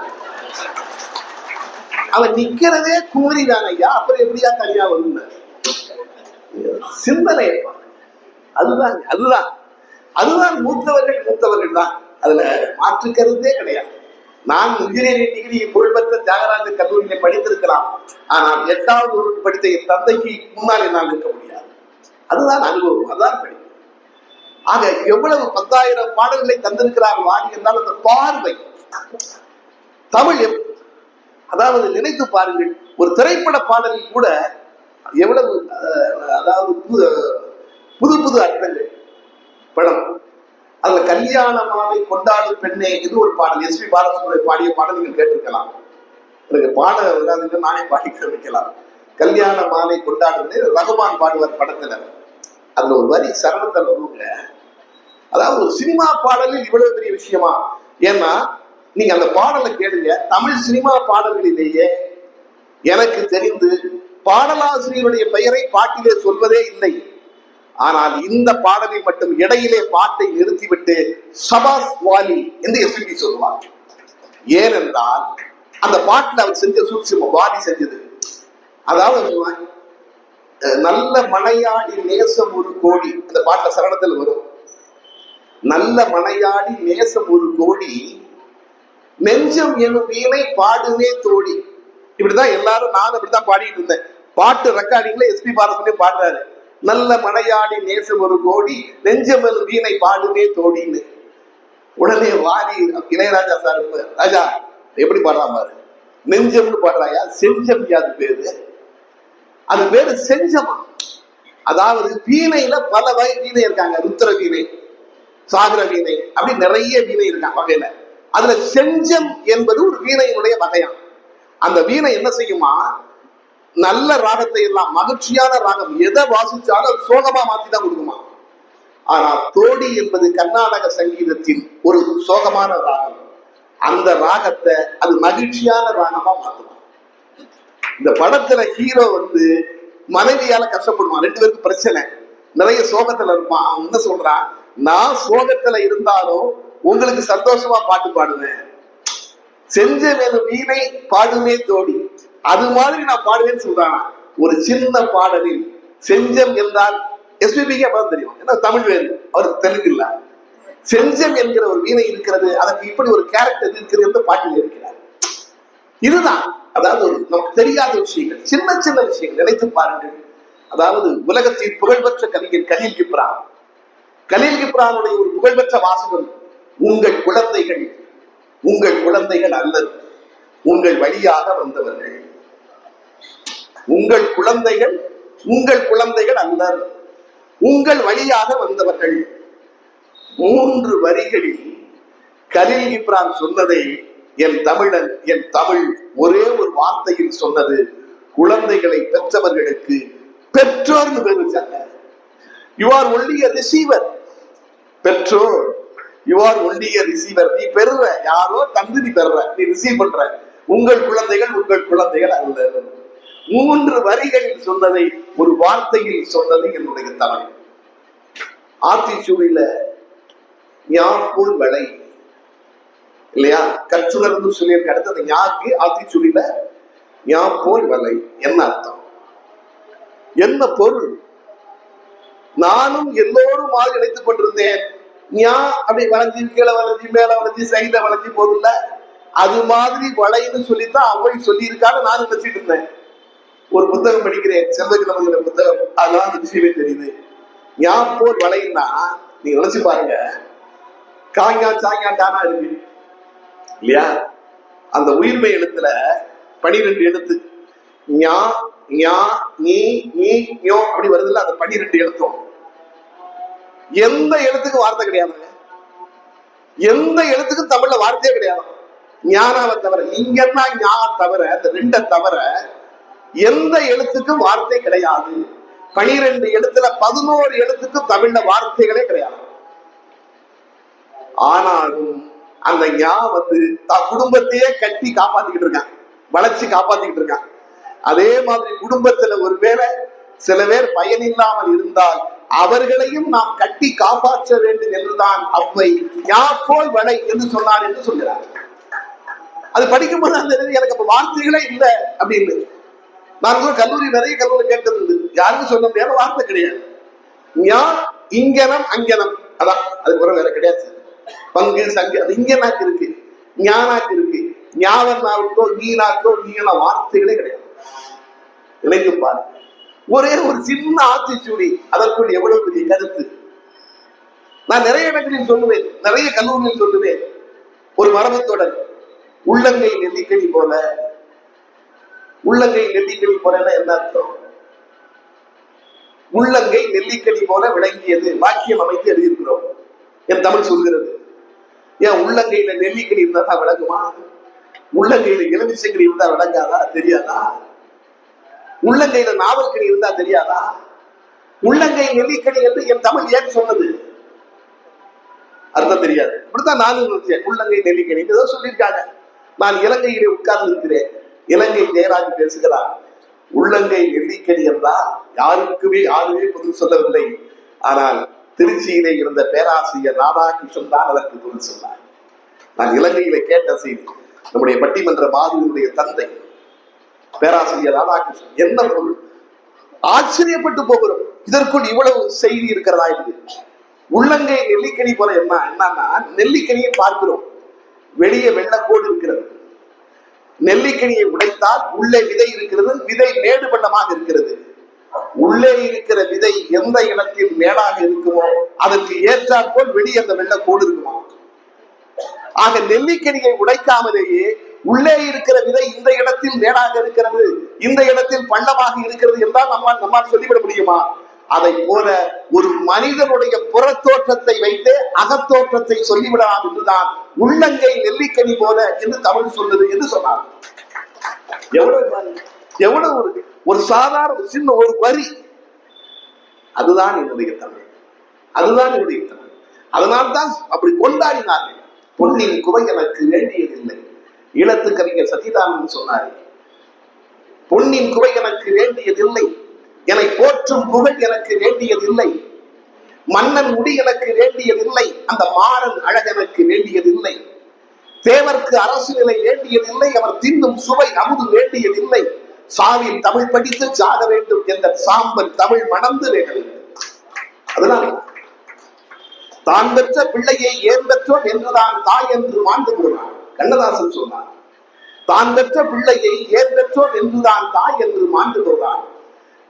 அவன் நிக்கிறதே குமரி தானையா, அப்புறம் எப்படியா தனியா வரும்னு சிந்தனை. அதுதான் அதுதான் அதுதான் மூத்தவர்கள் தான், அதுல மாற்றுக்கிறதே கிடையாது. நான் இன்ஜினியரிங் டிகிரி புகழ்பெற்ற தியாகராஜர் கல்லூரியில படித்திருக்கலாம், ஆனால் 8வது வகுப்பு படித்த என் தந்தைக்கு முன்னால் என்னால் இருக்க முடியாது. அதுதான் அனுபவம், அதுதான் படிப்பு. ஆக எவ்வளவு 10,000 பாடல்களை தந்திருக்கிறார் வாணி என்றால் அந்த பார்வை தமிழ். அதாவது நினைத்து பாருங்கள், ஒரு திரைப்பட பாடலில் கூட எவ்வளவு அதாவது புது புது அர்த்தங்கள். படம் அதுல கல்யாண மாலை கொண்டாடும் பெண்ணே, இது ஒரு பாடல், எஸ்பி பாலசுப்ரமணியன் பாடிய பாடல், நீங்கள் கேட்டிருக்கலாம். எனக்கு பாட விடாதுன்னு நானே பாடி வைக்கலாம். கல்யாண மாலை கொண்டாடும் ரகுமான் பாடுவார் படத்துல. அதுல ஒரு வரி சரணத்தில் வருவாங்க. அதாவது ஒரு சினிமா பாடலில் இவ்வளவு பெரிய விஷயமா? ஏன்னா நீங்க அந்த பாடலை கேளுங்க, தமிழ் சினிமா பாடல்களிலேயே எனக்கு தெரிந்து பாடலாசிரியருடைய பெயரை பாட்டிலே சொல்வதே இல்லை. ஆனால் இந்த பாடலை மட்டும் இடையிலே பாட்டை நிறுத்திவிட்டு சபாஸ் வாலி என்று எஸ்பிபி சொல்லுவார். ஏனென்றால் அந்த பாட்டில் அவர் செஞ்ச சூட்சுமம் வாலி செஞ்சது. அதாவது நல்ல மனையாடி நேசம் ஒரு கோடி, அந்த பாட்டில் சரணத்தில் வரும். நல்ல மனையாடி நேசம் ஒரு கோடி, நெஞ்சம் எனும் வீணை பாடுமே தோடி. இப்படிதான் எல்லாரும், நான் அப்படித்தான் பாடிட்டு இருந்தேன். பாட்டு ரெக்கார்டிங்ல எஸ்பி பாலசுப்ரமணியன் பாடுறாரு, நல்ல மனையாடி நேசம் ஒரு கோடி, நெஞ்சம் எனும் வீணை பாடுமே தோடின்னு. உடனே வாரி இளையராஜா சார், ராஜா எப்படி பாடுறான் பாரு, நெஞ்சம்னு பாடுறாயா, செஞ்சம் அது பேரு, அது பேரு செஞ்சமா. அதாவது வீணையில பல வகை வீணை இருக்காங்க, ருத்ர வீணை, சாகர வீணை, அப்படி நிறைய வீணை இருக்காங்க வகையில. அதுல செஞ்சம் என்பது ஒரு வீணையினுடைய வகையாம். அந்த வீணை என்ன செய்யுமா, நல்ல ராகத்தை எல்லாம், மகிழ்ச்சியான ராகம் எதை வாசிச்சாலும் சோகமா மாத்தி தான் கொடுக்குமா. ஆனா தோடி என்பது கர்நாடக சங்கீதத்தின் ஒரு சோகமான ராகம், அந்த ராகத்தை அது மகிழ்ச்சியான ராகமா மாத்துமா. இந்த படத்துல ஹீரோ வந்து மனைவியால கஷ்டப்படுவான், 2 பேருக்கு பிரச்சனை, நிறைய சோகத்துல இருப்பான். அவன் என்ன சொல்றான், நான் சோகத்துல இருந்தாலும் உங்களுக்கு சந்தோஷமா பாட்டு பாடுவேன், செஞ்ச மேலும் வீணை பாடுமே தோடி, அது மாதிரி நான் பாடுவேன்னு சொல்றாங்க. ஒரு சின்ன பாடலில் செஞ்சம் என்றால் எஸ்பிபிக்கு அப்பதான் தெரியும், ஏன்னா தமிழ் வேறு, அவருக்கு தெலுங்கு இல்ல. செஞ்சம் என்கிற ஒரு வீணை இருக்கிறது, அதற்கு இப்படி ஒரு கேரக்டர் இருக்கிறது என்று பாட்டில் இருக்கிறார். இதுதான் அதாவது நமக்கு தெரியாத விஷயங்கள், சின்ன சின்ன விஷயங்கள் நினைத்து பாருங்கள். அதாவது உலகத்தின் புகழ்பெற்ற கவிஞர் கலீல் கிப்ரான், கலீல் கிப்ரானுடைய ஒரு புகழ்பெற்ற வாசகம், உங்கள் குழந்தைகள் அல்லது உங்கள் வழியாக வந்தவர்கள், உங்கள் குழந்தைகள் அல்லர், உங்கள் வழியாக வந்தவர்கள். 3 வரிகளில் கலீல் கிப்ரான் சொன்னதை என் தமிழ் ஒரே ஒரு வார்த்தையில் சொன்னது, குழந்தைகளை பெற்றவர்களுக்கு பெற்றோர்னு பேர் வச்சாங்க. You are only a receiver. பெற்றோர், you are only a receiver. நீ பெறுற, யாரோ தந்து நீ பெறுற, நீ ரிசீவ் பண்ற. உங்கள் குழந்தைகள் அல்ல. 3 வரிகளில் சொன்னதை ஒரு வார்த்தையில் சொன்னது என்னுடைய தமிழ். ஆத்திச்சூடியில ஞாபகம் வளை, இல்லையா? கற்றுணர்ந்து சொல்லியிருக்க அடுத்து அந்த ஞாக்கு ஆத்திச்சூடியில ஞா போல் வலை என்ன அர்த்தம், என்ன பொருள்? நானும் எல்லோரும் மாதிரி நினைத்துக் கொண்டிருந்தேன். ஞா அப்படி வளைஞ்சி கீழே வளைஞ்சி மேல வளைஞ்சி சைட வளைஞ்சி போதும்ல, அது மாதிரி வளைன்னு சொல்லித்தான் அவை சொல்லி இருக்கான்னு நானும் நினைச்சிட்டு இருந்தேன். ஒரு புத்தகம் படிக்கிறேன், செல்வகிழமைங்கிற புத்தகம், அதெல்லாம் அந்த விஷயமே தெரியுது. ஞா போல் வளைன்னா நீங்க நினைச்சு பாருங்க, காங்கா சாங்கா டானா இருக்கு இல்லையா? அந்த உயிர்மை எழுத்துல 12 எழுத்து ஞா ஞா நீ நீ ஞோ அப்படி வருதுல்ல, அந்த 12 எழுத்தும் எந்த எழுத்துக்கு வார்த்தை கிடையாதுங்க. எந்த எழுத்துக்கும் தமிழ்ல வார்த்தையே கிடையாது. ஞானாவை தவிர, இங்கன்னா ஞா தவிர, அந்த 2 தவிர எந்த எழுத்துக்கும் வார்த்தை கிடையாது. 12 எழுத்துல 11 எழுத்துக்கும் தமிழ்ல வார்த்தைகளே கிடையாது. ஆனாலும் அந்த ஞா குடும்பத்தையே கட்டி காப்பாத்திக்கிட்டு இருக்கான், வளர்ச்சி காப்பாத்திக்கிட்டு இருக்கான். அதே மாதிரி குடும்பத்துல ஒருவேளை சில பேர் பயனில்லாமல் இருந்தால் அவர்களையும் நாம் கட்டி காப்பாற்ற வேண்டும் என்றுதான் அவ்வை ஞா போல் வளை என்று சொன்னார் என்று சொல்கிறார். அது படிக்கும்போது அந்த எனக்கு அப்ப வார்த்தைகளே இல்லை அப்படின்னு. நான் கல்லூரி நிறைய கல்லூரி கேட்டது, யாருக்கும் சொல்ல முடியாத வார்த்தை கிடையாது. ஞா இங்கனம் அங்கனம், அதான் அதுக்கு வேற கிடையாது. பங்கு சங்கு அது இங்கனாக்கு இருக்கு, ஞானாக்கு இருக்கு. ஞாவனாவுக்கோ நீனாக்கோ நீங்கள வார்த்தைகளே கிடையாது. நினைத்து பாருங்க, ஒரே ஒரு சின்ன ஆத்திச்சூடி அதற்குள் எவ்வளவு பெரிய கருத்து. நான் நிறைய இடங்களில் சொல்லுவேன், நிறைய கல்லூரியில் சொல்லுவேன், ஒரு மரபுத்தொடர் உள்ளங்கை நெல்லிக்கனி போல. உள்ளங்கை நெல்லிக்கனி போல என்ன அர்த்தம்? உள்ளங்கை நெல்லிக்கனி போல விளங்கியது வாக்கியம் அமைத்து எழுதியிருக்கிறோம். என் தமிழ் சொல்கிறது. ஏன் உள்ளங்கையில நெல்லிக்கனி இருந்தா தான் விளங்குமா? உள்ளங்கையில எலுமிச்சைக்கனி இருந்தா விளங்காதா? தெரியாதா? உள்ளங்கையில நாவல்கனி இருந்தா தெரியாதா? உள்ளங்கை நெல்லிக்கனி என்று என் தமிழ் ஏன் சொன்னது? அர்த்தம் தெரியாது. இப்படித்தான் நானும் நினைச்சேன். உள்ளங்கை நெல்லிக்கனி ஏதோ சொல்லியிருக்காங்க. நான் இலங்கையிலே உட்கார்ந்து இருக்கிறேன். இலங்கை ஜெயராஜ் பேசுகிறார். உள்ளங்கை நெல்லிக்கனி என்றால் யாருமே பதில் சொல்லவில்லை. ஆனால் திருச்சியிலே இருந்த பேராசிரியர் ராதாகிருஷ்ணன் தான் அதற்கு பதில் சொன்னார். நான் இலங்கையில கேட்ட செய்தி, நம்முடைய பட்டிமன்ற மாதிரியுடைய தந்தை பேராசிரியர் ராதாகிருஷ்ணன். என்ன பொருள்? ஆச்சரியப்பட்டு போகிறோம், இதற்குள் இவ்வளவு செய்தி இருக்கிறதா இது. உள்ளங்கை நெல்லிக்கனி போல என்னன்னா, நெல்லிக்கனியை பார்க்கிறோம், வெளியே வெள்ளக்கோடு இருக்கிறது. நெல்லிக்கனியை உடைத்தால் உள்ளே விதை இருக்கிறது, விதை மேடு பள்ளமாக இருக்கிறது. உள்ளே இருக்கிற விதை எந்த இடத்தில் மேடாக இருக்குமோ அதற்கு ஏற்றாற்போல் வெளியே அந்த வெள்ளக்கோடு இருக்குமா. ஆக நெல்லிக்கனியை உடைக்காமலேயே உள்ளே இருக்கிற விதை இந்த இடத்தில் மேடாக இருக்கிறது, இந்த இடத்தில் பள்ளமாக இருக்கிறது என்றால் நம்மால் சொல்லிவிட முடியுமா? அதை போல ஒரு மனிதனுடைய புறத்தோற்றத்தை வைத்து அகத்தோற்றத்தை சொல்லிவிடலாம் என்றுதான் உள்ளங்கை நெல்லிக்கனி போல என்று தமிழ் சொல்லுது என்று சொன்னார். எவ்வளவு ஒரு சாதாரண சின்ன ஒரு வரி, அதுதான் என்னுடைய தமிழ், அதுதான் என்னுடைய தமிழ். அதனால்தான் அப்படி கொண்டாடினார்கள். பொன்னின் குவை எனக்கு வேண்டியதில்லை. ஈழத்து கவிஞர் சத்திதானந்தன் சொன்னார், பொன்னின் குவை எனக்கு வேண்டியதில்லை, என்னை போற்றும் புகழ் எனக்கு வேண்டியதில்லை, மன்னன் முடி எனக்கு வேண்டியதில்லை, அந்த மாறன் அழகனுக்கு வேண்டியதில்லை, தேவர்க்கு அரசு நிலை வேண்டியதில்லை, அவர் தின்னும் சுவை அமுது வேண்டியதில்லை, சாவில் தமிழ் படித்து சாக வேண்டும் என்ற சாம்பல் தமிழ் மணந்து வேண்டும். அதனால தான் பெற்ற பிள்ளையை ஏன் பெற்றோம் என்றுதான் தாய் என்று வாழ்ந்து போனார். கண்ணதாசன் சொன்னார், தான் பெற்ற பிள்ளையை ஏன் பெற்றோம் என்றுதான் தாய் என்று மாண்டு போனார்.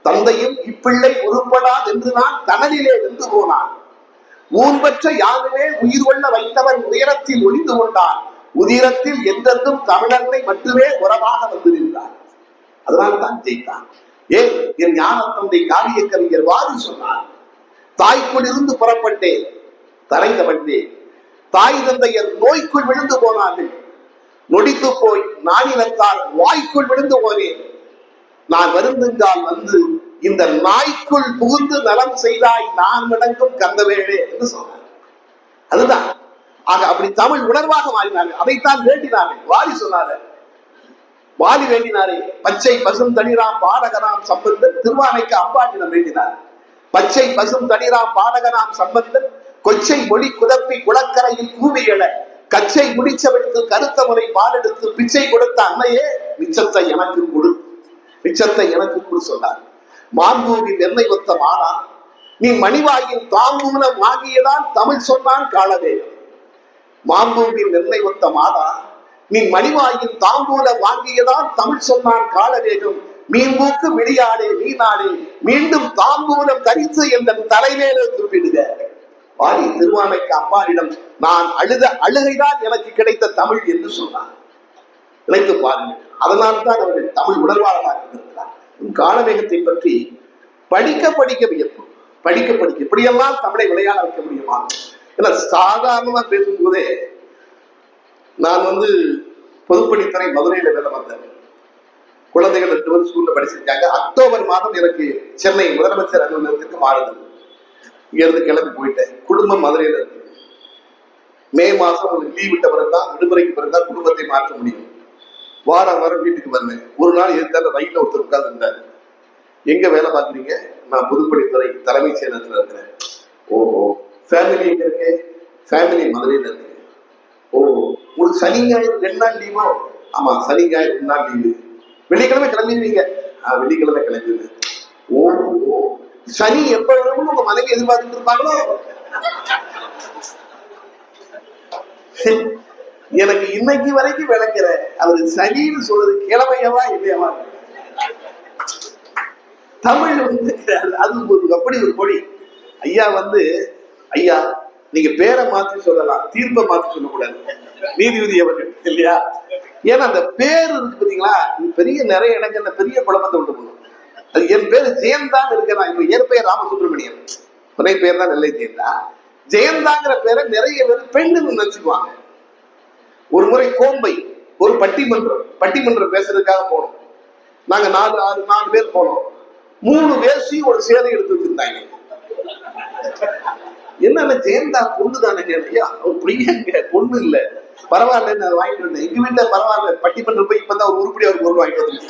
தந்தையும் இப்பிள்ளை உருப்படாது என்றுதான் தனலிலே வென்று போனான். ஊன் பெற்ற யாருமே உயிர் கொள்ள வைத்தவன் உயரத்தில் ஒளிந்து கொண்டான். உதிரத்தில் என்றென்றும் தமிழன்னை மட்டுமே உறவாக வந்திருந்தார். அதனால் தான் ஜெயித்தான். ஏன்? என் ஞான தந்தை காவிய கவிஞர் வாதி சொன்னார், தாய்க்குள் இருந்து புறப்பட்டேன், தரைந்த வந்தேன். தாய் தந்தையர் நோய்க்குள் விழுந்து போனார்கள், நொடித்து போய் நானினத்தால் வாய்க்குள் விழுந்து போனேன். நான் வருந்துங்கால் வந்து இந்த நாய்க்குள் புகுந்து நலம் செய்தாய் நான் விளங்கும் கந்தவேளே என்று சொன்னார். அதுதான். ஆக அப்படி தமிழ் உணர்வாக மாறினார்கள். அதைத்தான் வேண்டினார்கள். வாலி சொன்னார்கள், வாலி வேண்டினாரே, பச்சை பசும் தனிராம் பாடகராம் சம்பந்தன் திருவானைக்கு அம்பாட்டிடம் வேண்டினார். பச்சை பசும் தனிராம் பாடகராம் சம்பந்தன் கொச்சை மொழி குதப்பி குளக்கரையில் கூவியல கச்சை முடிச்சவெடுத்து கருத்த முறை பாலெடுத்து பிச்சை கொடுத்த அன்னையே மிச்சத்தை எனக்கு கொடு, மிச்சத்தை எனக்கு கொடு சொன்னார். மாண்பூரில் என்னை ஒத்த மானா நீ மணிவாயின் தாம்பூலம் வாங்கியதான் தமிழ் சொன்னான் காலவேகம். மாண்பூரில் என்னை ஒத்த மானா நீ மணிவாயின் தாம்பூலம் வாங்கியதான் தமிழ் சொன்னான் காலவேகம். மீன்பூக்கு விடியாடே நீனாடே மீண்டும் தாம்பூலம் தரித்து என்ற தலைமையில துப்பிடுக. வாரி திருவானைக்கு அம்மாவிடம் நான் அழுத அழுகைதான் எனக்கு கிடைத்த தமிழ் என்று சொன்னார். நினைத்து பாருங்கள். அதனால்தான் அவர்கள் தமிழ் உணர்வாளராக இருந்திருக்கிறார். காலவேகத்தை பற்றி படிக்க படிக்க வியக்கும், படிக்க படிக்க இப்படியெல்லாம் தமிழை விளையாட வைக்க முடியுமா? ஏன்னா சாதாரணமா பேசும்போதே நான் பொதுப்பணித்துறை மதுரையில வேலை பார்த்தேன். குழந்தைகள் 2 பேரும் ஸ்கூல்ல படிச்சிருக்காங்க. அக்டோபர் மாதம் எனக்கு சென்னை முதலமைச்சர் அலுவலகத்திற்கு மாறுது. இங்க இருந்து கிளம்பி போயிட்டேன். குடும்பம் மதுரையில இருக்கு. மே மாசம் உங்களுக்கு லீவ் விட்ட பிறகுதான், விடுமுறைக்கு பிறகுதான் குடும்பத்தை மாற்ற முடியும். வாரம் வீட்டுக்கு வருவேன். ஒரு நாள் இருந்தாலும் ரயில ஒருத்தர் உட்கார்ந்து இருந்தாரு. எங்க வேலை பார்க்குறீங்க? நான் பொதுப்பணித்துறை தலைமைச் செயலகத்துல இருக்கிறேன். ஓஹோ, ஃபேமிலி எங்க இருக்கு? ஃபேமிலி மதுரையில இருக்கு. ஓ, உங்களுக்கு சனி ஞாயிறு 2 நாள் லீவோ? ஆமா, சனி ஞாயிறு 2 நாள் லீவு. வெள்ளிக்கிழமை கிளம்பிடுவீங்க? வெள்ளிக்கிழமை கிளம்பிடுது. ஓ, சனி எப்ப வேணும்னு உங்க மனைவி எதிர்பார்த்துட்டு இருப்பாங்களோ? எனக்கு இன்னைக்கு வரைக்கும் விளக்கிற அவரு சனின்னு சொல்றது கிழமையவா இல்லையவா? தமிழ் அது அப்படி ஒரு மொழி. ஐயா ஐயா நீங்க பேரை மாற்றி சொல்லலாம், தீர்ப்பை மாற்றி சொல்லக்கூடாது. நீதிபதி அவர்கள் இல்லையா? ஏன்னா அந்த பேர் இருக்கு பாத்தீங்களா, பெரிய நிறைய இடங்கள்ல பெரிய குழப்பத்தை உண்டு பண்ணும். அது என் பேரு ஜெயந்தான் இருக்கிறான். இப்ப இயற்பெயர் ராமசுப்ரமணியன், ஒரே பேர் தான் நெல்லை ஜெயந்தா. ஜெயந்தாங்கிற பேரை நிறைய பேர் பெண்ணுன்னு நினைச்சுக்குவாங்க. ஒரு முறை கோம்பை ஒரு பட்டிமன்றம் பேசுறதுக்காக போனோம். நாங்க 4 பேர் போனோம். 3 வேசி ஒரு சேலை எடுத்து வச்சிருந்தாங்க. என்னன்னா ஜெயந்தா பொண்ணு தானே? பிள்ளைங்க பொண்ணு இல்ல, பரவாயில்ல வாங்கிட்டு வந்தேன். எங்க வீட்டுல பரவாயில்ல, பட்டிமன்றம் போய் இப்பதான் ஒரு உருப்படி ஒரு பொருள் வாங்கிட்டு வந்து.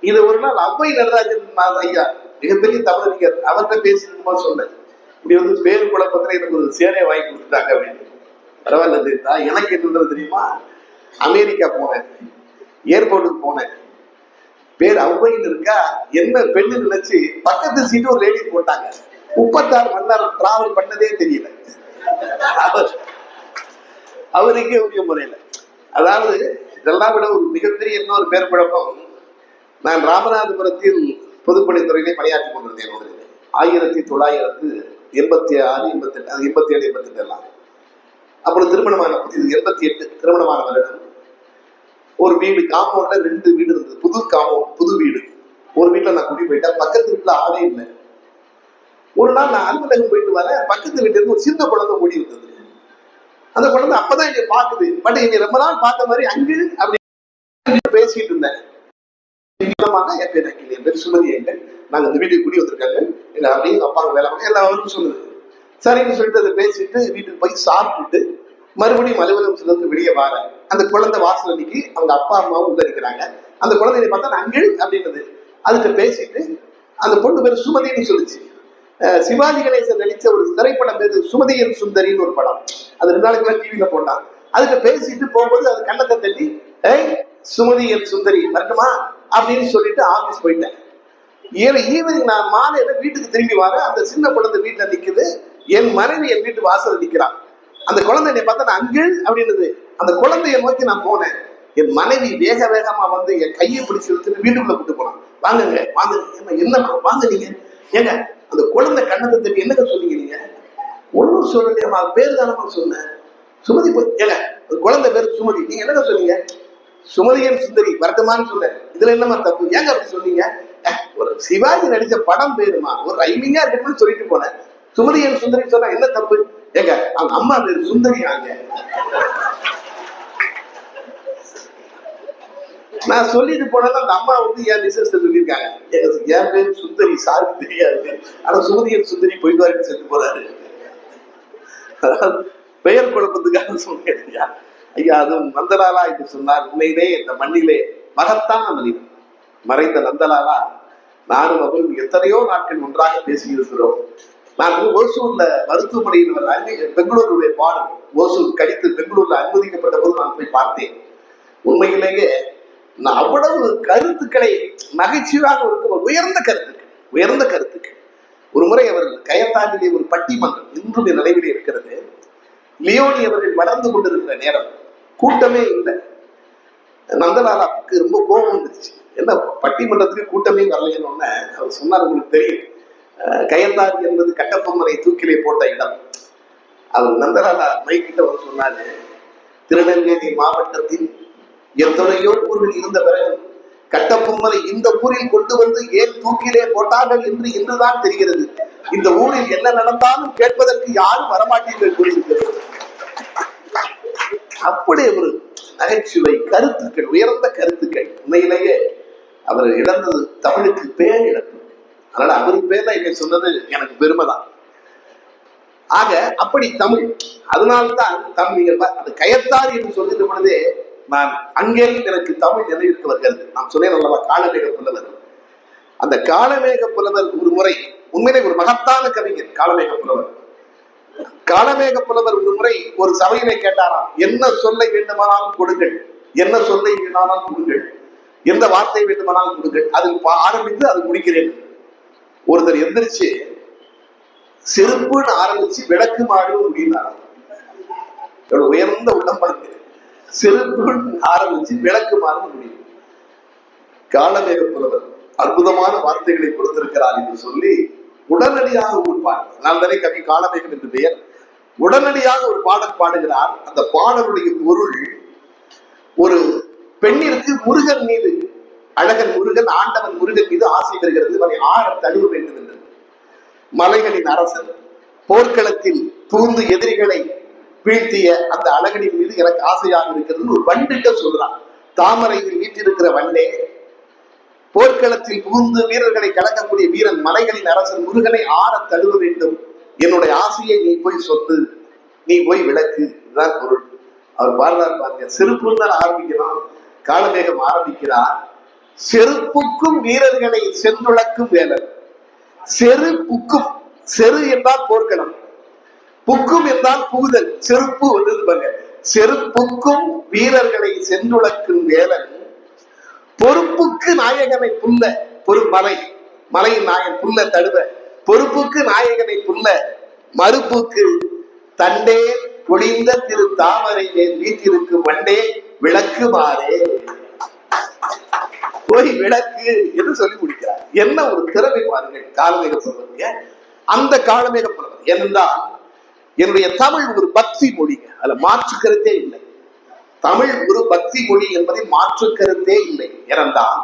இது ஒரு நாள் அவ்வை நடராஜன் ஐயா, மிகப்பெரிய தமிழறிஞர், அவர்கிட்ட பேசிட்டு சொன்னேன். இப்படி பேரு குழப்பத்துல எனக்கு ஒரு சேலையை வாங்கி கொடுத்துட்டாங்க அப்படின்னு. பரவாயில்ல ஜெயந்தா, எனக்கு என்னன்றது தெரியுமா? அமெரிக்கா போனேன், ஏர்போர்ட்டுக்கு போனேன். பேர் அவ்வைன்னு இருக்கா, என்ன பெண்ணு நினைச்சு பக்கத்து சீட்டு ஒரு லேடி போட்டாங்க. 36 மணி நேரம் டிராவல் பண்ணதே தெரியல அவருக்கே உரிய முறையில. அதாவது இதெல்லாம் விட ஒரு மிகப்பெரிய இன்னொரு பேர் குழப்பம். நான் ராமநாதபுரத்தில் பொதுப்பணித்துறையிலே பணியாற்றி கொண்டிருந்தேன். 1986, 88, 87, 88 எல்லாம். அப்புறம் திருமணமான 88 திருமணமான வருடம். ஒரு வீடு காம்பவுண்ட்ல 2 வீடு இருந்தது. புது வீடு. ஒரு வீட்டுல நான் குடி போயிட்டேன். பக்கத்து வீட்டுல ஆளே இல்லை. ஒரு நாள் நான் அலுவலகம் போயிட்டு வரேன். பக்கத்து வீட்டுல இருந்து ஒரு சின்ன குழந்தை ஓடி இருந்தது. அந்த குழந்தை அப்பதான் என்னை பாக்குது. பட் என்னை ரொம்ப நாள் பார்த்த மாதிரி அங்கு அப்படி பேசிட்டு இருந்தேன். என் பேர் சுமதி, நாங்க இந்த வீட்டுக்கு குடி வந்திருக்காங்க, எங்க அப்படியே அப்பாங்க வேலை எல்லாரும் சொல்லுது. சரின்னு சொல்லிட்டு அதை பேசிட்டு வீட்டுக்கு போய் சாப்பிட்டுட்டு மறுபடியும் அலுவலகம் செல்வதற்கு வெளியே வாரேன். அந்த குழந்தை வாசல் அன்னைக்கு அவங்க அப்பா அம்மாவும் உள்ள இருக்கிறாங்க. அந்த குழந்தைய பார்த்தா அங்கிள் அப்படின்றது. அதுக்கு பேசிட்டு அந்த பொண்ணு பேர் சுமதினு சொல்லிச்சு. சிவாஜி கணேசன் நடிச்ச ஒரு திரைப்படம் பேரு சுமதியின் சுந்தரின்னு ஒரு படம். அது 2 நாளைக்குள்ள டிவியில போட்டான். அதுக்கு பேசிட்டு போகும்போது அது கண்ணத்தை தட்டி, சுமதியின் சுந்தரி வரட்டுமா அப்படின்னு சொல்லிட்டு ஆபீஸ் போயிட்டேன். ஈவினிங் நான் மாலையில வீட்டுக்கு திரும்பி வரேன். அந்த சின்ன குழந்தை வீட்டுல நிக்குது. என் மனைவி என் வீட்டு வாசல் நிக்கிறான். அந்த குழந்தை என்னை பார்த்தா அங்கிள் அப்படின்னுது. அந்த குழந்தைய நோக்கி நான் போனேன். என் மனைவி வேக வேகமா என் கையை பிடிச்சி வச்சுட்டு வீட்டுக்குள்ள கூட்டு போனான். வாங்குங்க வாங்க, என்ன வாங்க நீங்க. ஏங்க அந்த குழந்தை கண்ணத்தை தட்டி என்னங்க சொன்னீங்க? நீங்க ஒன்னும் சொல்லலையா? பேரு தானமா சொன்னேன். சுமதி ஏங்க குழந்தை பேரு சுமதி, நீங்க என்னங்க சொன்னீங்க? சுமதியின் சுந்தரி வரட்டுமான்னு சொன்னேன். இதுல என்னமா தப்பு? ஏங்க அப்படி சொன்னீங்க? ஒரு சிவாஜி நடிச்ச படம் பேருமா, ஒரு ரைமிங்கா இருக்கணும்னு சொல்லிட்டு போனேன். சுமதியின் சுந்தரி சொன்னா என்ன தப்பு? ஏங்க அவங்க அம்மா பேரு சுந்தரி. ஆங்க நான் சொல்லிட்டு போனாலும் அந்த அம்மா என் மிஸ்ஸஸ் சொல்லியிருக்காங்க, என் பேரு சுந்தரி சாருக்கு தெரியாது, ஆனா சுமதியின் சுந்தரி போயிட்டு வாரிட்டு சென்று போறாரு. பெயர் குழப்பத்துக்காக சொன்னேன் ஐயா. ஐயா அதுவும் நந்தலாலா என்று சொன்னார். உண்மையிலே இந்த மண்ணிலே மகத்தான மனிதன் மறைந்த நந்தலாலா நானும் அவரும் எத்தனையோ நாட்கள் ஒன்றாக பேசியிருக்கிறோம். நான் ஓசூர்ல மருத்துவமனையில் பெங்களூருடைய பாடம் ஓசூர் கடித்து பெங்களூர்ல அனுமதிக்கப்பட்ட போது நான் போய் பார்த்தேன். உண்மையிலேயே அவ்வளவு கருத்துக்களை நகைச்சுவாக இருக்க உயர்ந்த கருத்துக்கள். ஒரு முறை அவர்கள் கயத்தாரிலே ஒரு பட்டிமன்றம் இன்றும் நிலைவிலே இருக்கிறது. லியோனி அவர்கள் வளர்ந்து கொண்டிருக்கிற நேரம், கூட்டமே இல்லை. நந்தலாலாவுக்கு ரொம்ப கோபம் வந்துருச்சு. என்ன பட்டிமன்றத்துக்கு கூட்டமே வரலைன்னு அவர் சொன்னார், உங்களுக்கு தெரியும், கயத்தாரி என்பது கட்டபொம்மனை தூக்கிலே போட்ட இடம். அவர் நந்தலாலா மைக்கிட்ட அவர் சொன்னாரு, திருநெல்வேலி மாவட்டத்தில் எத்தனையோ ஊர்கள் இருந்த பிறகு கட்டபொம்மனை இந்த ஊரில் கொண்டு வந்து ஏன் தூக்கிலே போட்டார்கள் என்று இன்றுதான் தெரிகிறது. இந்த ஊரில் என்ன நடந்தாலும் கேட்பதற்கு யாரும் வரமாட்டீர்கள் கூறியிருக்கிறது. அப்படி ஒரு நகைச்சுவை கருத்துக்கள், உயர்ந்த கருத்துக்கள். உண்மையிலேயே அவர் இழந்தது தமிழுக்கு பேர் இழப்பு. அதனால அவரு பேர்ல என்னை சொன்னது எனக்கு பெருமைதான். ஆக அப்படி தமிழ், அதனால்தான் தமிழ் அது கயத்தார் என்று சொல்லுகிற பொழுதே நான் அங்கேயும் எனக்கு தமிழ் நினைவிற்கு வருகிறது. நான் சொன்னேன் அல்லவா, காலமேக புலவர். அந்த காலமேக புலவர் ஒரு முறை உண்மையிலே ஒரு மகத்தான கவிஞர் காலமேக புலவர். காலமேக புலவர் ஒரு முறை ஒரு சபையினை கேட்டாராம், என்ன சொல்லை வேண்டுமானாலும் கொடுங்கள், என்ன சொல்லை வேண்டுமானாலும் கொடுங்கள், எந்த வார்த்தை வேண்டுமானாலும் கொடுங்கள், அதில் ஆரம்பித்து அது முடிக்கிறேன். ஒருத்தர் எந்திரிச்சு செருப்புன்னு ஆரம்பிச்சு விளக்கு மாடும் முடியினாராம். உயர்ந்த உள்ளம் பாருங்க, செருப்புன்னு ஆரம்பிச்சு விளக்கு மாடும் முடியும். காலமேக புலவர் அற்புதமான வார்த்தைகளை கொடுத்திருக்கிறார் என்று சொல்லி உடனடியாக ஒரு பாடல், நான் தானே கவி காலமேகம் என்று பெயர், உடனடியாக ஒரு பாடல் பாடுகிறார். அந்த பாடலுடைய பொருள், ஒரு பெண்ணிற்கு முருகன் மீது, அழகன் முருகன், ஆண்டவன் முருகன் மீது ஆசை வருகிறது, அவனை ஆழ தழுவ வேண்டும் என்று. மலைகளின் அரசன் போர்க்களத்தில் தூந்து எதிரிகளை வீழ்த்திய அந்த அழகனின் மீது எனக்கு ஆசையாக இருக்கிறது ஒரு வண்டிட்ட சொல்றான். தாமரையில் வீட்டிருக்கிற வண்டே, போர்க்களத்தில் புகுந்து வீரர்களை கலக்கக்கூடிய வீரன், மலைகளின் அரசன் முருகனை ஆற தழுவ வேண்டும், என்னுடைய ஆசையை நீ போய் சொத்து, நீ போய் விளக்கு. இதுதான் பொருள். அவர் பாடுறார் பாருங்க, செருப்புன்னு தான் ஆரம்பிக்கிறான். காலமேகம் ஆரம்பிக்கிறார், செருப்புக்கும் வீரர்களை சென்றுளக்கும் வேலன். செருப்புக்கும், செரு என்றால் போர்க்களம், புக்கும் என்றால் புகுதல், செருப்பு வந்து செருப்புக்கும் வீரர்களை சென்றுளக்கும் வேலன், பொறுப்புக்கு நாயகனை புல்ல, மலை மலையின் நாயகன் புல்ல தடுவ, பொறுப்புக்கு நாயகனை புல்ல, மறுப்புக்கு தண்டே பொழிந்த திரு தாமரை மேல் வீட்டிற்கு வண்டே விளக்குமாறே, போய் விளக்கு என்று சொல்லி முடிக்கிறார். என்ன ஒரு திறமை பாருங்கள் காலமேக புலவர். அந்த காலமேக புலவர் ஏனென்றால் என்னுடைய தமிழ் ஒரு பக்தி மொழி, அதுல மாற்று கருத்தே இல்லை. தமிழ் ஒரு பக்தி மொழி என்பதில் மாற்று கருத்தே இல்லை. ஏனென்றால்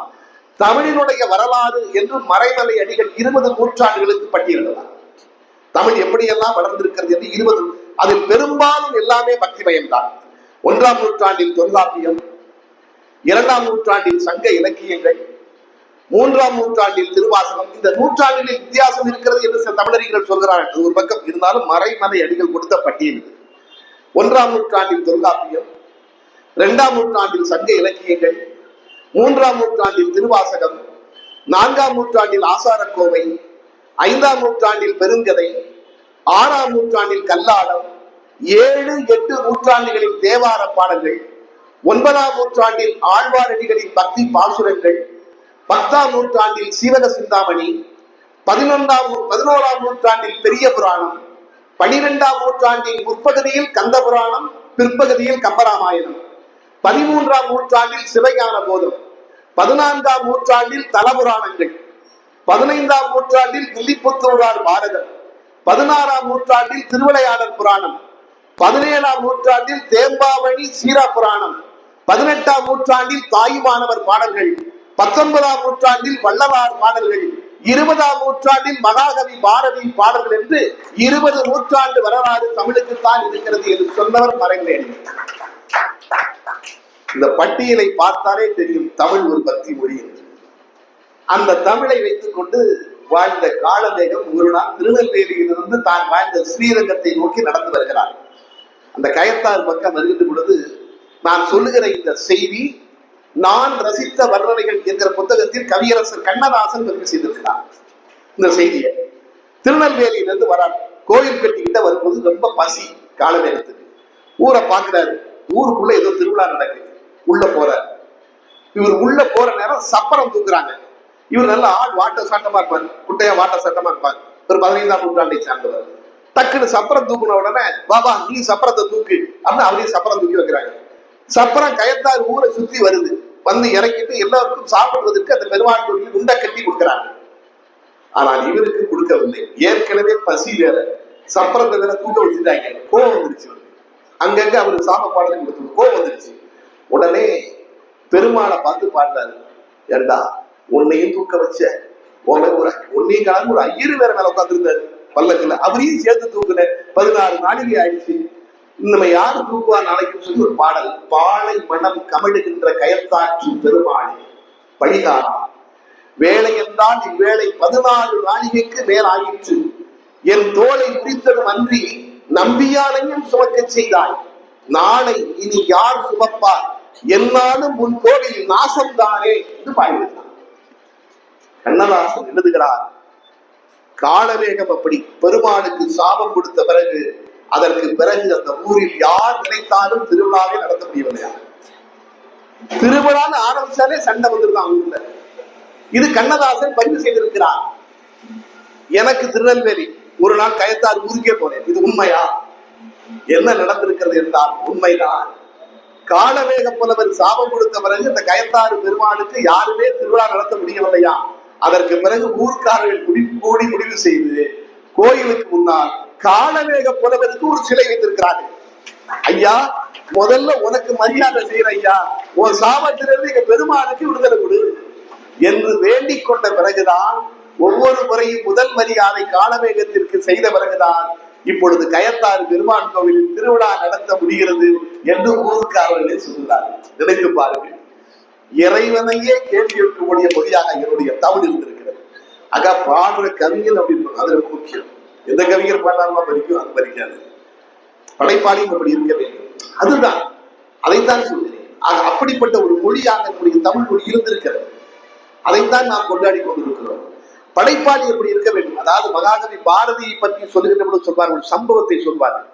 தமிழினுடைய வரலாறு என்று மறைமலை அடிகள் 20 நூற்றாண்டுகளுக்கு பட்டியலிடலாம். தமிழ் எப்படியெல்லாம் வளர்ந்திருக்கிறது என்று 20, அதில் பெரும்பாலும் எல்லாமே பக்திமயம்தான். 1ஆம் நூற்றாண்டில் தொல்காப்பியம், 2ஆம் நூற்றாண்டில் சங்க இலக்கியங்கள், 3ஆம் நூற்றாண்டில் திருவாசகம். இந்த நூற்றாண்டில் வித்தியாசம் இருக்கிறது என்று சில தமிழறிஞர்கள் சொல்கிறார்கள். ஒரு பக்கம் இருந்தாலும் மறைமலை அடிகள் கொடுத்த பட்டியல் இது. 1ஆம் நூற்றாண்டில் தொல்காப்பியம், 2ஆம் நூற்றாண்டில் சங்க இலக்கியங்கள், 3ஆம் நூற்றாண்டில் திருவாசகம், 4ஆம் நூற்றாண்டில் ஆசாரக்கோவை, 5ஆம் நூற்றாண்டில் பெருங்கதை, 6ஆம் நூற்றாண்டில் கல்லாடம், 7, 8 நூற்றாண்டுகளில் தேவார பாடல்கள், 9ஆம் நூற்றாண்டில் ஆழ்வாரடிகளின் பக்தி பாசுரங்கள், 10ஆம் நூற்றாண்டில் சீவக சிந்தாமணி, 11ஆம் நூற்றாண்டில் பெரிய புராணம், 12ஆம் நூற்றாண்டில் முற்பகுதியில் கந்த புராணம், பிற்பகுதியில் கம்பராமாயணம், 13ஆம் நூற்றாண்டில் சிவஞான போதம், 14ஆம் நூற்றாண்டில் தலபுராணங்கள், 15ஆம் நூற்றாண்டில் வில்லிபுத்தூரார் பாரதம், 16ஆம் நூற்றாண்டில் திருவிளையாடல் புராணம், 17ஆம் நூற்றாண்டில் தேம்பாவணி சீரா புராணம், 18ஆம் நூற்றாண்டில் தாயுமானவர் பாடல்கள், 19ஆம் நூற்றாண்டில் வள்ளலார் பாடல்கள், 20ஆம் நூற்றாண்டில் மகாகவி பாரதி பாடல்கள் என்று 20 நூற்றாண்டு வரலாறு தமிழுக்குத்தான் இருக்கிறது என்று சொன்னவர் மறைந்தேன். இந்த பட்டியலை பார்த்தாலே தெரியும் தமிழ் ஒரு பக்தி மொழி என்று. அந்த தமிழை வைத்துக் கொண்டு வாழ்ந்த காலமேகம் ஒரு நாள் திருநெல்வேலியிலிருந்து தான் வாழ்ந்த ஸ்ரீரங்கத்தை நோக்கி நடந்து வருகிறார். அந்த கயத்தார் பக்கம் வருகின்ற பொழுது நான் சொல்லுகிற இந்த செய்தி நான் ரசித்த வர்ணனைகள் என்கிற புத்தகத்தில் கவியரசர் கண்ணதாசன் பதிவு செய்திருக்கிறார். இந்த செய்தியை திருநெல்வேலியில இருந்து வரார். கோயில் கட்டிக்கிட்ட வரும்போது ரொம்ப பசி, கால நேரத்துக்கு ஊரை பாக்குறாரு. ஊருக்குள்ள ஏதோ திருவிழா நடக்குது, உள்ள போறாரு. இவர் உள்ள போற நேரம் சப்பரம் தூக்குறாங்க. இவர் நல்ல வாட்ட சட்டமா இருப்பாரு, குட்டையா வாட்ட சட்டமா இருப்பாரு, ஒரு 15ஆம் நூற்றாண்டை சார்ந்தவர். டக்குன்னு சப்பரம் தூக்குன உடனே பாபா நீ சப்பரத்தை தூக்கு அப்படின்னு அவரையும் சப்பரம் தூக்கி வைக்கிறாங்க. சப்பரம் கயத்தாறு ஊரை சுத்தி வருது. வந்து இறக்கிட்டு எல்லாருக்கும் சாப்பிடுவதற்கு அந்த பெருமாள் கோயிலில் உண்டை கட்டி கொடுக்குறாங்க. ஆனால் இவருக்கு கொடுக்கவில்லை. ஏற்கனவே பசி வேற, சப்பரத்தை வேற தூக்க வச்சுட்டாங்க. கோவம் வந்துருச்சு. அங்கங்க அவருக்கு சாப்பாடு கொடுத்து கோவம் வந்துருச்சு. உடனே பெருமாளை பார்த்து பாடுறாரு, ஏண்டா உன்னையும் தூக்க வச்ச, உன்னையும் கலந்து ஒரு ஐயரு வேற மேல உட்காந்துருந்தாரு பல்லக்குல, அவரையும் சேர்த்து தூக்குன. 16 நாளிகை ஆயிடுச்சு. நம்ம யாரு தூக்குவா நாளைக்குன்னு சொல்லி ஒரு பாடல். பாலை மனம் கமிழுகின்ற கயத்தாற்று பெருமாளே பழிகாரா, வேலை என்றால் இவ்வேளை 14 நாளிகைக்கு மேல் ஆயிற்று. என் தோலை குறித்ததும் அன்றி நம்பியாலையும் சுமக்க செய்தாய். நாளை இனி யார் சுமப்பார், என்னாலும் உன் கோவில் நாசம்தானே என்று பாடினார். கண்ணதாசன் எழுதுகிறார், காலவேகம் அப்படி பெருமாளுக்கு சாபம் கொடுத்த பிறகு அதற்கு பிறகு அந்த ஊரில் யார் நினைத்தாலும் திருவிழாவை நடத்த முடியவில்லையா? திருவிழான்னு ஆரம்பிச்சாலே சண்டை வந்துருதான் ஊர்ல. இது கண்ணதாசன் பதிவு செய்திருக்கிறார். எனக்கு திருநெல்வேலி ஒரு நாள் கயத்தார் ஊருக்கே போனேன். இது உண்மையா? என்ன நடந்திருக்கிறது என்றால் உண்மைதான். காலவேக புலவர் சாபம் கொடுத்த பிறகு இந்த கயத்தாறு பெருமாளுக்கு யாருமே திருவிழா நடத்த முடியவில்லையா? அதற்கு பிறகு ஊர்க்காரர்கள் கூடி முடிவு செய்து கோயிலுக்கு முன்னால் காலவேக புலவருக்கு ஒரு சிலை வைத்திருக்கிறார்கள். ஐயா முதல்ல உனக்கு மரியாதை செய்யற ஐயா, உன் சாபத்திலிருந்து எங்க பெருமாளுக்கு விடுதலை கொடு என்று வேண்டிக் கொண்ட பிறகுதான், ஒவ்வொரு முறையும் முதல் மரியாதை காலவேகத்திற்கு செய்த பிறகுதான் இப்பொழுது கயத்தாறு பெருமான் கோவிலில் திருவிழா நடத்த முடிகிறது என்று ஊருக்காரர்களே சொல்கிறார்கள். நினைத்து பாருங்கள், இறைவனையே கேள்வி இருக்கக்கூடிய மொழியாக என்னுடைய தமிழ் இருந்திருக்கிறது. ஆக பாடுற கவிஞர் அப்படின்னு அது ரொம்ப முக்கியம். எந்த கவிஞர் பாடாம படிக்கும், அது படிக்காது. படைப்பாளியும் அப்படி இருக்க வேண்டும். அதுதான், அதைத்தான் சொல்கிறேன். அப்படிப்பட்ட ஒரு மொழியாக நம்முடைய தமிழ் மொழி இருந்திருக்கிறது. அதைத்தான் நாம் கொண்டாடி கொண்டிருக்கிறோம். படைப்பாளி எப்படி இருக்க வேண்டும்? அதாவது மகாகவி பாரதியை பற்றி சொல்லுகின்ற பொழுது சொல்வார்கள், ஒரு சம்பவத்தை சொல்வார்கள்.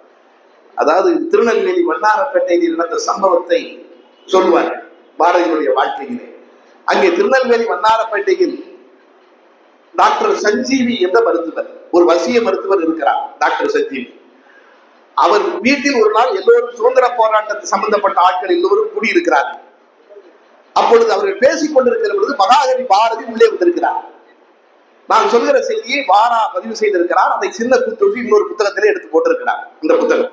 அதாவது திருநெல்வேலி வண்ணாரப்பேட்டையில் நடந்த சம்பவத்தை சொல்வார்கள் பாரதியுடைய வாழ்க்கையிலே. அங்கே திருநெல்வேலி வண்ணாரப்பேட்டையில் டாக்டர் சஞ்சீவி என்ற மருத்துவர், ஒரு வசிய மருத்துவர் இருக்கிறார். டாக்டர் சஞ்சீவி அவர் வீட்டில் ஒரு நாள் எல்லோரும் சுதந்திர போராட்டத்தில் சம்பந்தப்பட்ட ஆட்கள் எல்லோரும் கூடியிருக்கிறார்கள். அப்பொழுது அவர்கள் பேசிக் கொண்டிருக்கிற பொழுது மகாகவி பாரதி உள்ளே வந்திருக்கிறார். நான் சொல்கிற செய்தியை வாரா பதிவு செய்திருக்கிறார். அதை சின்ன குத்தொகை இன்னொரு புத்தகத்திலே எடுத்து போட்டிருக்கிறார். இந்த புத்தகம்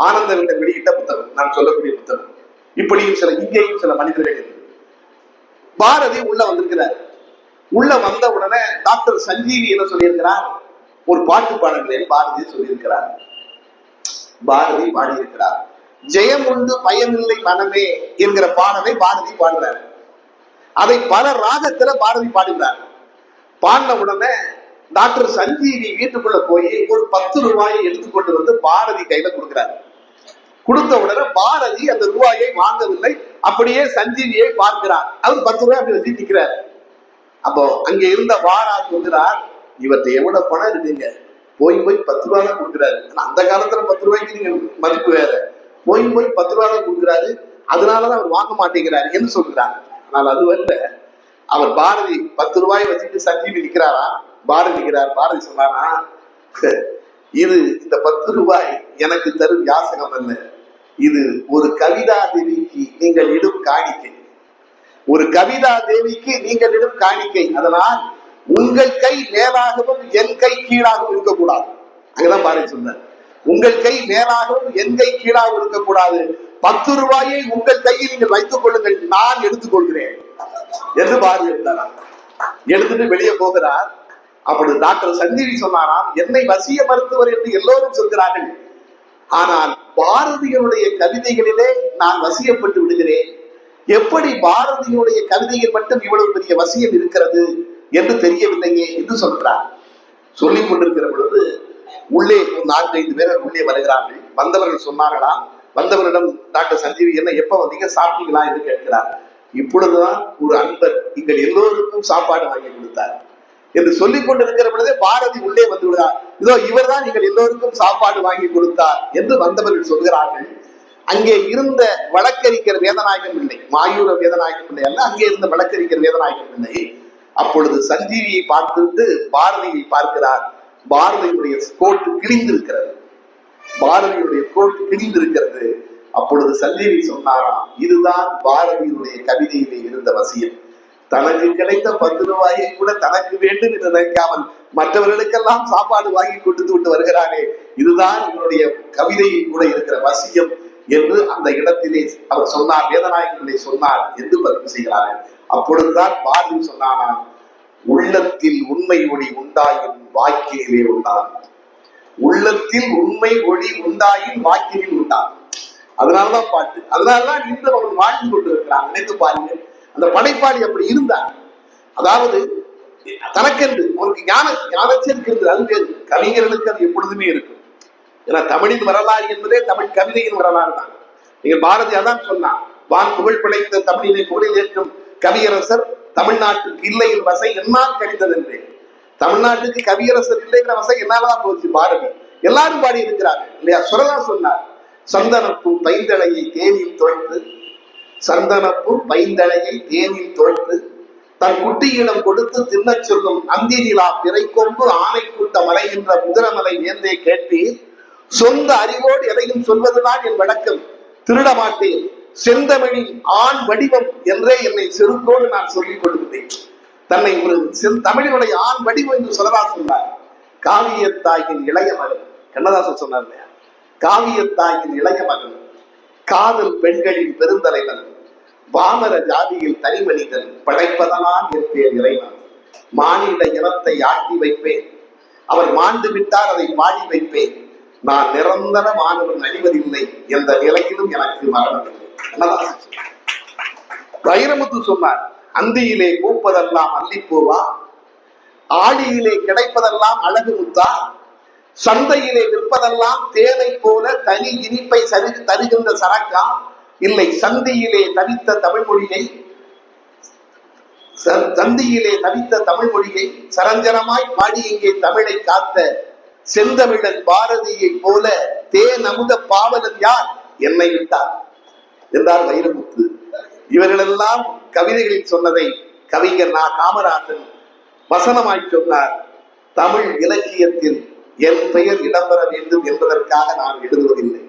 ஆனந்தவிடம் வெளியிட்ட புத்தகம், நான் சொல்லக்கூடிய புத்தகம். இப்படியும் சில இங்கேயும் சில மனிதர்கள் பாரதி உள்ள வந்திருக்கிறார். உள்ள வந்த உடனே டாக்டர் சஞ்சீவி என்ன சொல்லியிருக்கிறார், ஒரு பாட்டு பாடல்களில் பாரதி சொல்லியிருக்கிறார். பாரதி பாடியிருக்கிறார், ஜெயம் உண்டு பயமில்லை மனமே என்கிற பாடலை பாரதி பாடுறார். அதை பல ராகத்துல பாரதி பாடுகிறார். பாடின உடனே டாக்டர் சஞ்சீவி வீட்டுக்குள்ள போய் ஒரு 10 ரூபாயை எடுத்துக்கொண்டு வந்து பாரதி கையில கொடுக்கிறார். கொடுத்த உடனே பாரதி அந்த ரூபாயை வாங்கவில்லை, அப்படியே சஞ்சீவியை பார்க்கிறார். அவர் 10 ரூபாய் அப்படி வச்சு நிற்கிறார். அப்போ அங்க இருந்த வாரா சொல்கிறார், இவர்கிட்ட எவ்வளவு பணம் இருக்குங்க, போய் 10 ரூபாய் தான் கொடுக்குறாரு. அந்த காலத்துல 10 ரூபாய்க்கு நீங்க மதிப்பு வேற, போய் 10 ரூபாய் தான் கொடுக்குறாரு, அதனாலதான் அவர் வாங்க மாட்டேங்கிறாரு என்று சொல்கிறார். ஆனால் அது வந்து அவர் பாரதி 10 ரூபாய் வச்சுட்டு சஞ்சீவி நிற்கிறாரா, பாரதி நிற்கிறார். பாரதி சொன்னாரா, இது இந்த 10 ரூபாய் எனக்கு தரும் யாசகம் அல்ல, இது ஒரு கவிதா தேவிக்கு நீங்கள் இடும் காணிக்கை, ஒரு கவிதா தேவிக்கு நீங்கள் இடும் காணிக்கை. அதனால் உங்கள் கை மேலாகவும் என் கை கீழாகவும் இருக்கக்கூடாது. அங்கதான் பாரதி சொன்னார், உங்கள் கை மேலாகவும் என் கை கீழாகவும் இருக்கக்கூடாது. 10 ரூபாயை உங்கள் கையில் நீங்கள் வைத்துக் கொள்ளுங்கள், நான் எடுத்துக்கொள்கிறேன் என்று பாரதி இருந்தாராம். எடுத்துட்டு வெளியே போகிறார். அப்படி டாக்டர் சஞ்சீவி சொன்னாராம், என்னை வசிய மருத்துவர் என்று எல்லோரும் சொல்கிறார்கள், ஆனால் பாரதியினுடைய கவிதைகளிலே நான் வசியப்பட்டு விடுகிறேன். எப்படி பாரதியினுடைய கவிதையில் மட்டும் இவ்வளவு பெரிய வசியம் இருக்கிறது என்று தெரியவில்லையே என்று சொல்கிறார். சொல்லிக் கொண்டிருக்கிற பொழுது உள்ளே 4-5 பேர் உள்ளே வருகிறார்கள். வந்தவர்கள் சொன்னார்களாம், வந்தவரிடம் டாக்டர் சஞ்சீவி என்ன எப்ப வந்தீங்க, சாப்பிட்டீங்களா என்று கேட்கிறார். இப்பொழுதுதான் ஒரு அன்பர் எங்கள் எல்லோருக்கும் சாப்பாடு வாங்கி கொடுத்தார். என்று சொல்லிக் கொண்டிருக்கிற பொழுதே பாரதி உள்ளே வந்து விடுகிறார். இதோ இவர் தான் நீங்கள் எல்லோருக்கும் சாப்பாடு வாங்கி கொடுத்தார் என்று வந்தவர்கள் சொல்கிறார்கள். அங்கே இருந்த வழக்கறிஞர் வேதநாயகம் பிள்ளை, மாயூர வேதநாயகம் பிள்ளை அல்ல, அங்கே இருந்த வழக்கறிஞர் வேதநாயகம் பிள்ளை அப்பொழுது சஞ்சீவியை பார்த்துவிட்டு பாரதியை பார்க்கிறார். பாரதியுடைய கோட்டு கிழிந்திருக்கிறது, பாரதியுடைய கோட்டு கிழிந்திருக்கிறது. அப்பொழுது சஞ்சீவி சொன்னாராம், இதுதான் பாரதியுடைய கவிதையிலே இருந்த வசியம். தனக்கு கிடைத்த 10 ரூபாயை கூட தனக்கு வேண்டும் என்று நினைக்காமல் மற்றவர்களுக்கெல்லாம் சாப்பாடு வாங்கி கொடுத்து விட்டு வருகிறாரே, இதுதான் இவருடைய கவிதையில் கூட இருக்கிற வசியம் என்று அந்த இடத்திலே அவர் சொன்னார், வேதநாயகத்திலே சொன்னார் என்று பதிவு செய்கிறார்கள். அப்பொழுதுதான் பாரதி சொன்னானா, உள்ளத்தில் உண்மை ஒளி உண்டாயின் வாக்கிலே உண்டான், உள்ளத்தில் உண்மை ஒளி உண்டாயின் வாக்கினில் உண்டான். அதனாலதான் பாட்டு, அதனாலதான் இன்று அவர்கள் வாழ்ந்து கொண்டிருக்கிறார். நினைத்து பாருங்க, அந்த படைப்பாளி அப்படி இருந்தார். அதாவது தனக்கென்று அவருக்கு ஞானச்சேர்க்கை இருந்தது, அது வேறு. கவிஞர்களுக்கு அது எப்பொழுதுமே இருக்கும். ஏன்னா தமிழின் வரலாறு என்பதே தமிழ் கவிதையின் வரலாறு தான். நீங்க பாரதி அதான் சொன்னார், வான் புகழ் பிழைத்த தமிழினை புகழில் ஏற்றும் கவியரசர் தமிழ்நாட்டுக்கு இல்லையின் வசை என்னால் கழிந்தது என்று. தமிழ்நாட்டுக்கு கவியரசர் இல்லைங்கிற வசை என்னாலதான் போச்சு. பாரதி எல்லாரும் பாடி இருக்கிறார்கள் இல்லையா? சுரதா சொன்னார், சந்தனப்பூ பைந்தளையை தேனில் தோய்த்து, சந்தனப்பூ பைந்தளையை தேனில் தோய்த்து தன் குட்டியிடம் கொடுத்து தின்னச் சொல்லும் அந்தி நிலா பிறை கொம்பு ஆணை கூட்ட மலைகின்ற முதிரமலை வேந்தே கேட்பீர், சொந்த அறிவோடு எதையும் சொல்வதுதான் என் வழக்கம், திருட மாட்டேன், செந்தமிழின் ஆண் வடிவம் என்றே என்னை செருக்கோடு நான் சொல்லிக் கொடுத்தேன். தன்னை ஒரு தமிழினுடைய ஆண் வடிவம் என்று சொல்லதா சொன்னார். காவியத்தாயின் இளைய மகன், கண்ணதாசன் சொன்னார் இல்லையா, காவியத்தாயின் இளைய மகன், காதல் பெண்களின் பெருந்தலைவன், வாமர ஜாதியில் தனி மனிதன், படைப்பதனால் இருப்பேன் இறைவன், மானிட இனத்தை ஆட்டி வைப்பேன், அவர் மாண்டு விட்டார் அதை பாடி வைப்பேன், நான் நிரந்தர மாணவன் அழிவதில்லை, எந்த நிலையிலும் எனக்கு மரணம் இல்லை. வைரமுத்து சொன்னார், அந்தியிலே பூப்பதெல்லாம் அல்லிப்பூவா, ஆடியிலே கிடைப்பதெல்லாம் அழகு முத்தா, சந்தையிலே விற்பதெல்லாம் தேனை போல தனி இனிப்பை தருகின்ற சரக்கா, இல்லை சந்தியிலே தவித்த தமிழ்மொழியை சரஞ்சனமாய் பாடி இங்கே தமிழை காத்த செந்தமிழன் பாரதியை போல தேன் அமுத பாவலன் யார், என்னை விட்டார் என்றார் வைரமுத்து. இவர்களெல்லாம் கவிதைகளில் சொன்னதை கவிஞர் காமராசன் வசனமாய் சொன்னார். தமிழ் இலக்கியத்தில் என் பெயர் இடம்பெற வேண்டும் என்பதற்காக நான் எழுதுவதில்லை.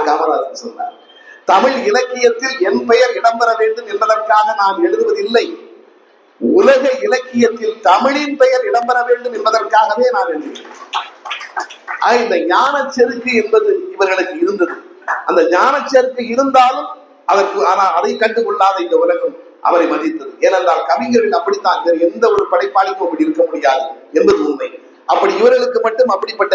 காமராசன் சொன்னார், தமிழ் இலக்கியத்தில் என் பெயர் இடம்பெற வேண்டும் என்பதற்காக நான் எழுதுவதில்லை, உலக இலக்கியத்தில் தமிழின் பெயர் இடம்பெற வேண்டும் என்பதற்காகவே நான் எழுதுகிறேன். இந்த ஞான செருக்கு என்பது இவர்களுக்கு இருந்தது. அந்த ஞான செருக்கு இருந்தாலும் அதற்கு ஆனால் அதை கண்டுகொள்ளாத இந்த உலகம் அவரை மதித்தது. ஏனென்றால் கவிஞர்கள் அப்படித்தான், வேறு எந்த ஒரு படைப்பாளிக்கும் அப்படி இருக்க முடியாது என்பது உண்மை. அப்படி இவர்களுக்கு மட்டும் அப்படிப்பட்ட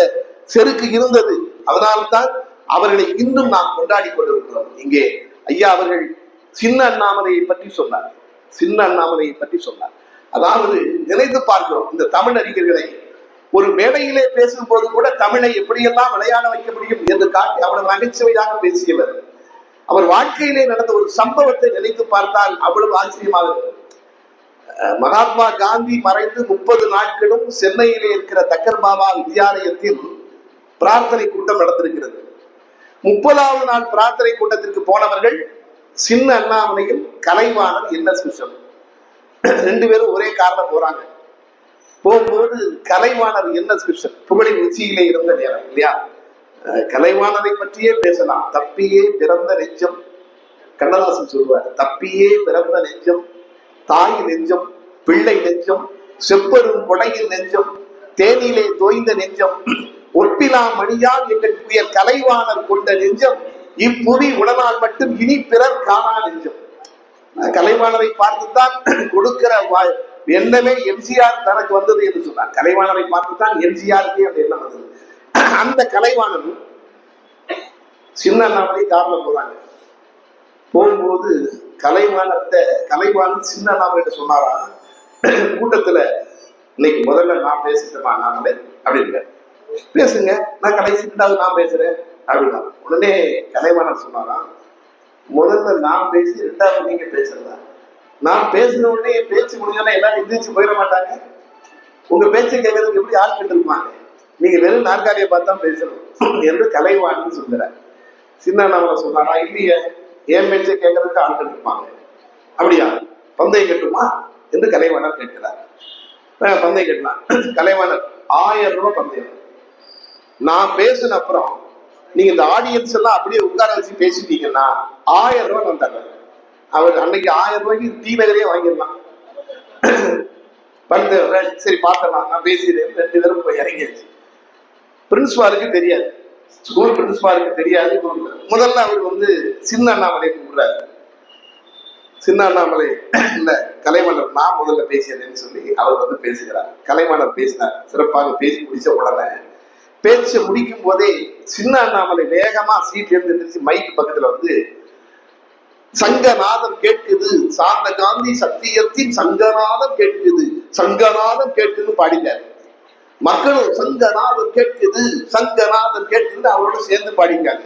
செருக்கு இருந்தது. அதனால்தான் அவர்களை இன்னும் நாம் கொண்டாடி கொண்டிருக்கிறோம். இங்கே ஐயா அவர்கள் சின்ன அண்ணாமலையை பற்றி சொன்னார், சின்ன அண்ணாமலையை பற்றி சொன்னார். அதாவது நினைத்து பார்க்கிறோம், இந்த தமிழ் அறிஞர்களை ஒரு மேடையிலே பேசும்போது கூட தமிழை எப்படியெல்லாம் விளையாட வைக்க முடியும் என்று காட்டி அவ்வளவு நகைச்சுவையாக பேசியவர். அவர் வாழ்க்கையிலே நடந்த ஒரு சம்பவத்தை நினைத்து பார்த்தால் அவ்வளவு ஆச்சரியமாக இருக்கும். மகாத்மா காந்தி மறைந்து 30 நாட்களும் சென்னையிலே இருக்கிற தக்கர் பாபா வித்யாலயத்தில் பிரார்த்தனை கூட்டம் நடந்திருக்கிறது. 30வது நாள் பிரார்த்தனை கூட்டத்திற்கு போனவர்கள் சின்ன அண்ணாமலையும் கலைவாணர் NS கிருஷ்ணன், 2 பேரும் ஒரே காரணம் போறாங்க. போகும்போது கலைவாணர் NS கிருஷ்ணன் புகழின் உச்சியிலே இருந்த நேரம் இல்லையா, கலைவாணரை பற்றியே பேசலாம். தப்பியே பிறந்த நெஞ்சம், கண்ணதாசன் சொல்வார், தப்பியே பிறந்த நெஞ்சம், தாய் நெஞ்சம், பிள்ளை நெஞ்சம், செப்பரும் கொடையின் நெஞ்சம், தேனிலே தோய்ந்த நெஞ்சம், ஒப்பிலா மணியால் எங்கள் புயல் கலைவாணர் கொண்ட நெஞ்சம், இப்புவி உடனால் மட்டும் இனி பிறர் காணா நெஞ்சம். கலைவாணரை பார்த்துத்தான் கொடுக்கிற எண்ணமே எம்ஜிஆர் தனக்கு வந்தது என்று சொன்னார். கலைவாணரை பார்த்துத்தான் எம்ஜிஆருக்கே அந்த எண்ணம் வந்தது. அந்த கலைவாணரும் சின்ன அண்ணாமலை காரணம் போறாங்க. போகும்போது கலைவாணர் சின்ன அண்ணாமலை சொன்னாரா, கூட்டத்துல இன்னைக்கு முதல்ல நான் பேசிட்டேமா அண்ணாமலை அப்படின்னு, பேசுங்க, நான் கடைசிட்டு நான் பேசுறேன் அப்படின்னா. உடனே கலைவாணர் சொன்னாரா, முதல்ல நான் பேசி 2வது நீங்க பேசுறதா? நான் பேசின உடனே பேச்சு முடிஞ்சோன்னா எல்லாரும் எந்திரிச்சு போயிட மாட்டாங்க. உங்க பேச்சை கேட்கறதுக்கு எப்படி ஆள் கேட்டிருப்பாங்க, நீங்க வெறும் நாற்காலியை பார்த்தா பேசணும் என்று கலைவாணன் சொல்கிறார். சின்ன அண்ணாமலை சொன்னாரா, இல்லையே ஏன் பேச்சை கேட்கறதுக்கு ஆள் கேட்டிருப்பாங்க. அப்படியா, பந்தயம் கட்டுமா என்று கலைவாணர் கேட்கிறார். பந்தயம் கட்டலாம். கலைவாணர் 1000 ரூபாய் பந்தயம். நான் பேசின அப்புறம் நீங்க இந்த ஆடியன்ஸ் எல்லாம் அப்படியே உட்கார வச்சு பேசிட்டீங்கன்னா 1000 ரூபாய் நான் தர்றேன். அவர் அன்னைக்கு 1000 ரூபாய்க்கு டீ நகரே வாங்கிடலாம். சரி பார்த்தலாம், நான் பேசிடுறேன். 2 பேரும் போய் இறங்கியாச்சு. பிரின்சிபாலுக்கு தெரியாது, ஸ்கூல் பிரின்சிபாலுக்கு தெரியாது. முதல்ல அவர் சின்ன அண்ணாமலை கூப்பிடுறாரு. சின்ன அண்ணாமலை இல்ல கலைவாணர் நான் முதல்ல பேசியதுன்னு சொல்லி அவர் பேசுகிறார். கலைவாணர் பேசினார். சிறப்பாக பேசி முடிச்ச உடனே பேச்ச முடிக்கும் போதே சின்ன அண்ணாமலை வேகமா சீட்ல இருந்து மைக்கு பக்கத்துல சங்கநாதம் கேட்குது, சாந்த காந்தி சத்தியத்தின் சங்கநாதம் கேட்குது, சங்கநாதம் கேட்குதுன்னு பாடிட்டார். மக்களும் சங்கநாதம் கேட்குது, சங்கநாதம் கேட்குதுன்னு அவரோட சேர்ந்து பாடிட்டாங்க.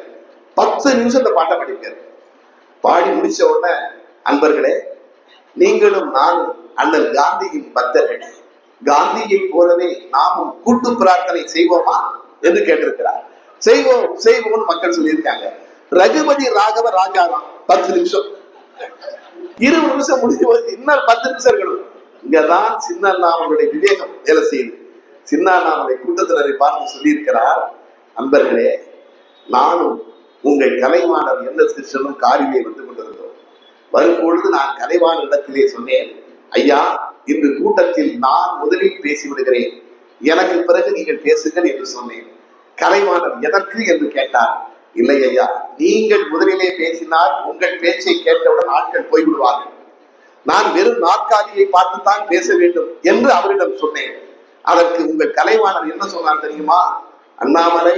10 நிமிஷம் இந்த பாட்டை பாடிட்டாரு. பாடி முடிச்ச உடனே, அன்பர்களே, நீங்களும் நானும் அண்ணல் காந்தியின் பக்தர்கள், காந்தியை போலவே நாமும் கூட்டு பிரார்த்தனை செய்வோமா என்று கேட்டிருக்கிறார். செய்வோம் செய்வோம்னு மக்கள் சொல்லியிருக்காங்க. ரகுபதி ராகவ ராஜாராம் 10 நிமிஷம், 20 நிமிஷம் முடிஞ்சு போது இன்னும் 10 நிமிஷம் இருக்கணும். இங்கதான் சின்ன அண்ணாமலுடைய விவேகம் வேலை செய்யுது. சின்ன அண்ணாமலை கூட்டத்தினரை பார்த்து சொல்லியிருக்கிறார், அன்பர்களே, நானும் உங்கள் கலைவாணர் என்.எஸ். கிருஷ்ணனும் காரிலே வந்து கொண்டிருந்தோம். வரும்பொழுது நான் கலைவாணர் இடத்திலே சொன்னேன், ஐயா, இன்று கூட்டத்தில் நான் முதலில் பேசிவிடுகிறேன், எனக்கு பிறகு நீங்கள் பேசுங்கள் என்று சொன்னேன். கலைவாணர் எதற்கு என்று கேட்டார். இல்லை ஐயா, நீங்கள் முதலிலே பேசினால் உங்கள் பேச்சை கேட்டவுடன் ஆட்கள் போய்விடுவார்கள், நான் வெறும் நாற்காலியை பார்த்துத்தான் பேச வேண்டும் என்று அவரிடம் சொன்னேன். அதற்கு உங்கள் கலைவாணர் என்ன சொன்னார் தெரியுமா? அண்ணாமலை,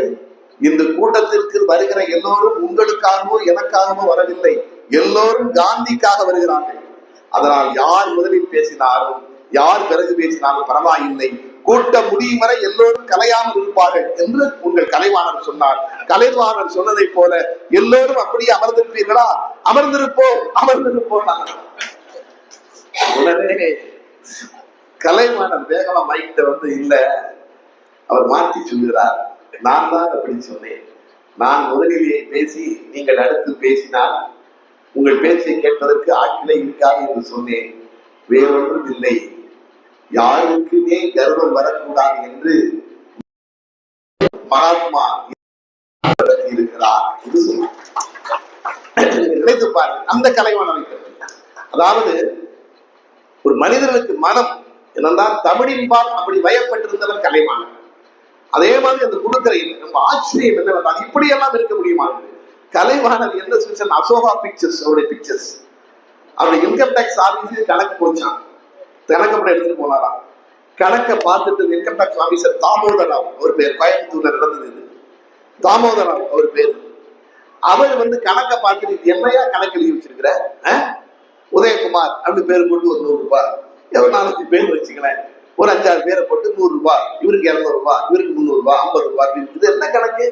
இந்த கூட்டத்திற்கு வருகிற எல்லோரும் உங்களுக்காகவோ எனக்காகவோ வரவில்லை, எல்லோரும் காந்திக்காக வருகிறார்கள். அதனால் யார் முதலில் பேசினாலும் யார் பிறகு பேசினாலும் பரவாயில்லை, கூட்டம் முடியும் வரை எல்லோரும் கலையாமல் இருப்பார்கள் என்று உங்கள் கலைவாணர் சொன்னார். கலைவாணர் சொன்னதை போல எல்லோரும் அப்படியே அமர்ந்திருப்பீர்களா? அமர்ந்திருப்போம், அமர்ந்திருப்போம். உடனே கலைவாணர் வேகமா மைக்கிட்ட இல்ல, அவர் மாற்றி சொல்கிறார், நான் தான் அப்படி சொன்னேன். நான் முதலிலே பேசி நீங்கள் அடுத்து பேசினால் உங்கள் பேச்சை கேட்பதற்கு ஆட்களே இருக்காது என்று சொன்னேன். வேறொன்றும் இல்லை, யாருக்குமே கர்வம் வரக்கூடாது என்று மகாத்மா இருக்கிறார் என்று சொன்னார். நினைத்து பாருங்கள் அந்த கலைவாணரை. அதாவது ஒரு மனிதர்களுக்கு மனம் என்னதான் தமிழின்பால் அப்படி வயப்பட்டிருந்தவர் கலைவாணர். அதே மாதிரி அந்த குடுக்கரையில் நம்ம ஆச்சரியம் என்னவென்றால் இப்படியெல்லாம் இருக்க முடியுமா? கலைவாணர் என்.எஸ். கிருஷ்ணன் அசோகா பிக்சர்ஸ் அவருடைய பிக்சர்ஸ், அவருடைய இன்கம் டேக்ஸ் ஆபீஸுக்கு கணக்கு போச்சான். கணக்கப்பட எடுத்துட்டு போனாராம். கணக்கை பார்த்துட்டு இன்கம் டேக்ஸ் ஆபீசர் தாமோதராவ் அவர் பேர், கோயம்புத்தூர்ல நடந்தது. தாமோதராவ் அவர் பேர். அவர் கணக்கை பார்த்துட்டு என்னையா கணக்கு எழுதி வச்சிருக்கிற, உதயகுமார் அப்படி பேர் போட்டு ஒரு 100 ரூபாய், எவ்வளவு 4 பேர் வச்சுக்கிறேன், ஒரு 5-6 பேரை போட்டு 100 ரூபாய், இவருக்கு 200 ரூபாய், இவருக்கு 300 ரூபாய், 50 ரூபாய், இது என்ன கணக்கு?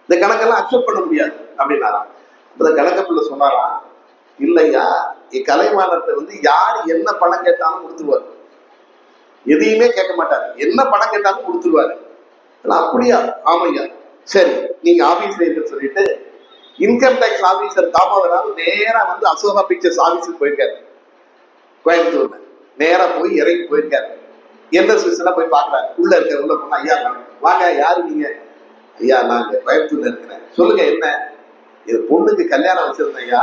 இந்த கணக்கெல்லாம் அக்செப்ட் பண்ண முடியாது அப்படின்னாராம். அந்த கணக்கப்புல சொன்னாராம், இல்லையா, கலைவாணர்கிட்ட யாரு என்ன பணம் கேட்டாலும் கொடுத்துருவாரு, எதையுமே கேட்க மாட்டாரு, என்ன பணம் கேட்டாலும் கொடுத்துருவாரு. அப்படியா? ஆமையா, சரி நீங்க ஆபீஸ்ல இருக்குன்னு சொல்லிட்டு இன்கம் டேக்ஸ் ஆபீசர் தாமோதராவ் நேரா அசோகா பிக்சர்ஸ் ஆபீஸுக்கு போயிருக்காரு. கோயம்புத்தூர்ல நேரா போய் இறங்கி போயிருக்காரு. என்.எஸ். கிருஷ்ணன் போய் பாக்குறாரு. உள்ள இருக்க உள்ள போனா, ஐயா வாங்க, யாரு நீங்க? ஐயா நாங்க கோயம்புத்தூர்ல இருக்கிறேன். சொல்லுங்க என்ன? இது பொண்ணுக்கு கல்யாணம் வச்சிருந்தேன் ஐயா,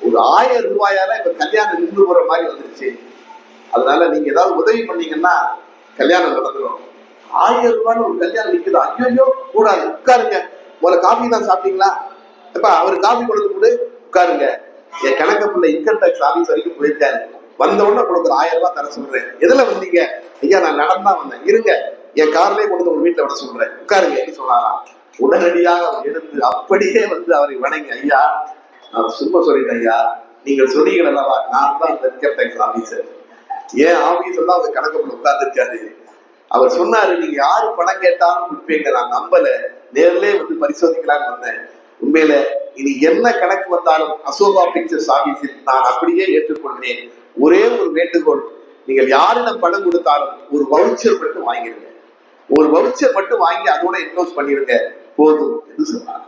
ஒரு 1000 ரூபாயால இப்ப கல்யாணம் நின்று போற மாதிரி வந்துருச்சு, அதனால நீங்க ஏதாவது உதவி பண்ணீங்கன்னா கல்யாணம் நடந்துடும். 1000 ரூபான்னு ஒரு கல்யாணம் நிக்குதா? ஐயோ கூடாது, உட்காருங்க, முதல்ல காஃபி தான் சாப்பிட்டீங்களா? இப்ப அவரு காஃபி கொடுத்து கூட உட்காருங்க, என் கணக்கு பிள்ளை இன்கம் டேக்ஸ் ஆபீஸ் வரைக்கும் போயிருக்காரு, வந்த உடனே கொடுக்குற 1000 ரூபாய் தர சொல்றேன். எதுல வந்தீங்க? ஐயா நான் நடந்தா வந்தேன். இருங்க, என் கார்லயே கொண்டு உங்க வீட்டுல விட சொல்றேன், உட்காருங்க சொன்னாராம். உடனடியாக அவர் எடுத்து அப்படியே அவரை வணங்கி, ஐயா நான் சும்மா சொல்லிட்டேன் ஐயா, நீங்கள் சொன்னீங்களா, நான் தான் அந்த இன்கம் டேக்ஸ் ஆபீசர், ஏன் ஆபீஸ் தான் அவர் கணக்கு உட்கார்ந்து இருக்காரு. அவர் சொன்னாரு, நீங்க யாரு பணம் கேட்டாலும் கொடுப்பீங்க, நான் நம்பல, நேர்லயே பரிசோதிக்கலாம்னு வந்தேன். உண்மையில இனி என்ன கணக்கு வந்தாலும் அசோகா பிக்சர்ஸ் ஆபீஸில் நான் அப்படியே ஏற்றுக்கொள்கிறேன். ஒரே ஒரு வேண்டுகோள், நீங்கள் யாரிடம் பணம் கொடுத்தாலும் ஒரு வவுச்சர் மட்டும் வாங்கிருங்க, ஒரு வவுச்சர் மட்டும் வாங்கி அதோட இன்வெஸ்ட் பண்ணிருங்க போதும் என்று சொன்னாங்க.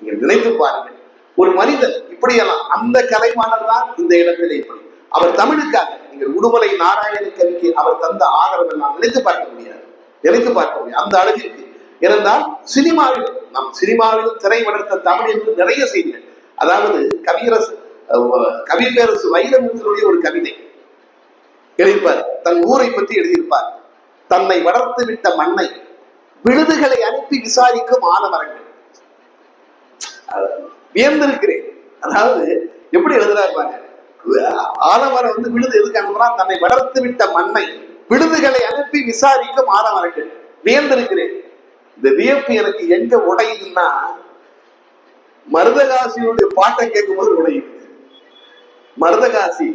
நீங்கள் நினைத்து பாருங்கள், ஒரு மனிதன் இப்படியெல்லாம் அந்த கலைவாணர் தான் இந்த இடத்திலே இப்படி அவர் தமிழுக்காக நீங்கள் உடுமலை நாராயண கவிக்கு அவர் தந்த ஆதரவை நாம் நினைத்து பார்க்க முடியாது, நினைத்து பார்க்க முடியாது அந்த அளவிற்கு இருந்தால். சினிமாவில் நம் சினிமாவில் திரை வளர்த்த தமிழ் என்று நிறைய செய்திகள். அதாவது கவிப்பேரசு வைரமுத்துடைய ஒரு கவிதை எழுதியிருப்பார், தன் ஊரை பற்றி எழுதியிருப்பார். தன்னை வளர்த்து விட்ட மண்ணை விழுதுகளை அனுப்பி விசாரிக்கும் ஆலமரங்கள். வியந்திருக்கிறேன். அதாவது எப்படி எழுதுறாரு, ஆலமரம் வந்து விழுது எதுக்கு அனுப்புறான், தன்னை வளர்த்து விட்ட மண்ணை விழுதுகளை அனுப்பி விசாரிக்கும் ஆலமரங்கள். வியந்திருக்கிறேன். இந்த வியப்பு எனக்கு எங்க உடையுதுன்னா, மருதகாசியுடைய பாட்டை கேட்கும் போது உடையுது. மருதகாசி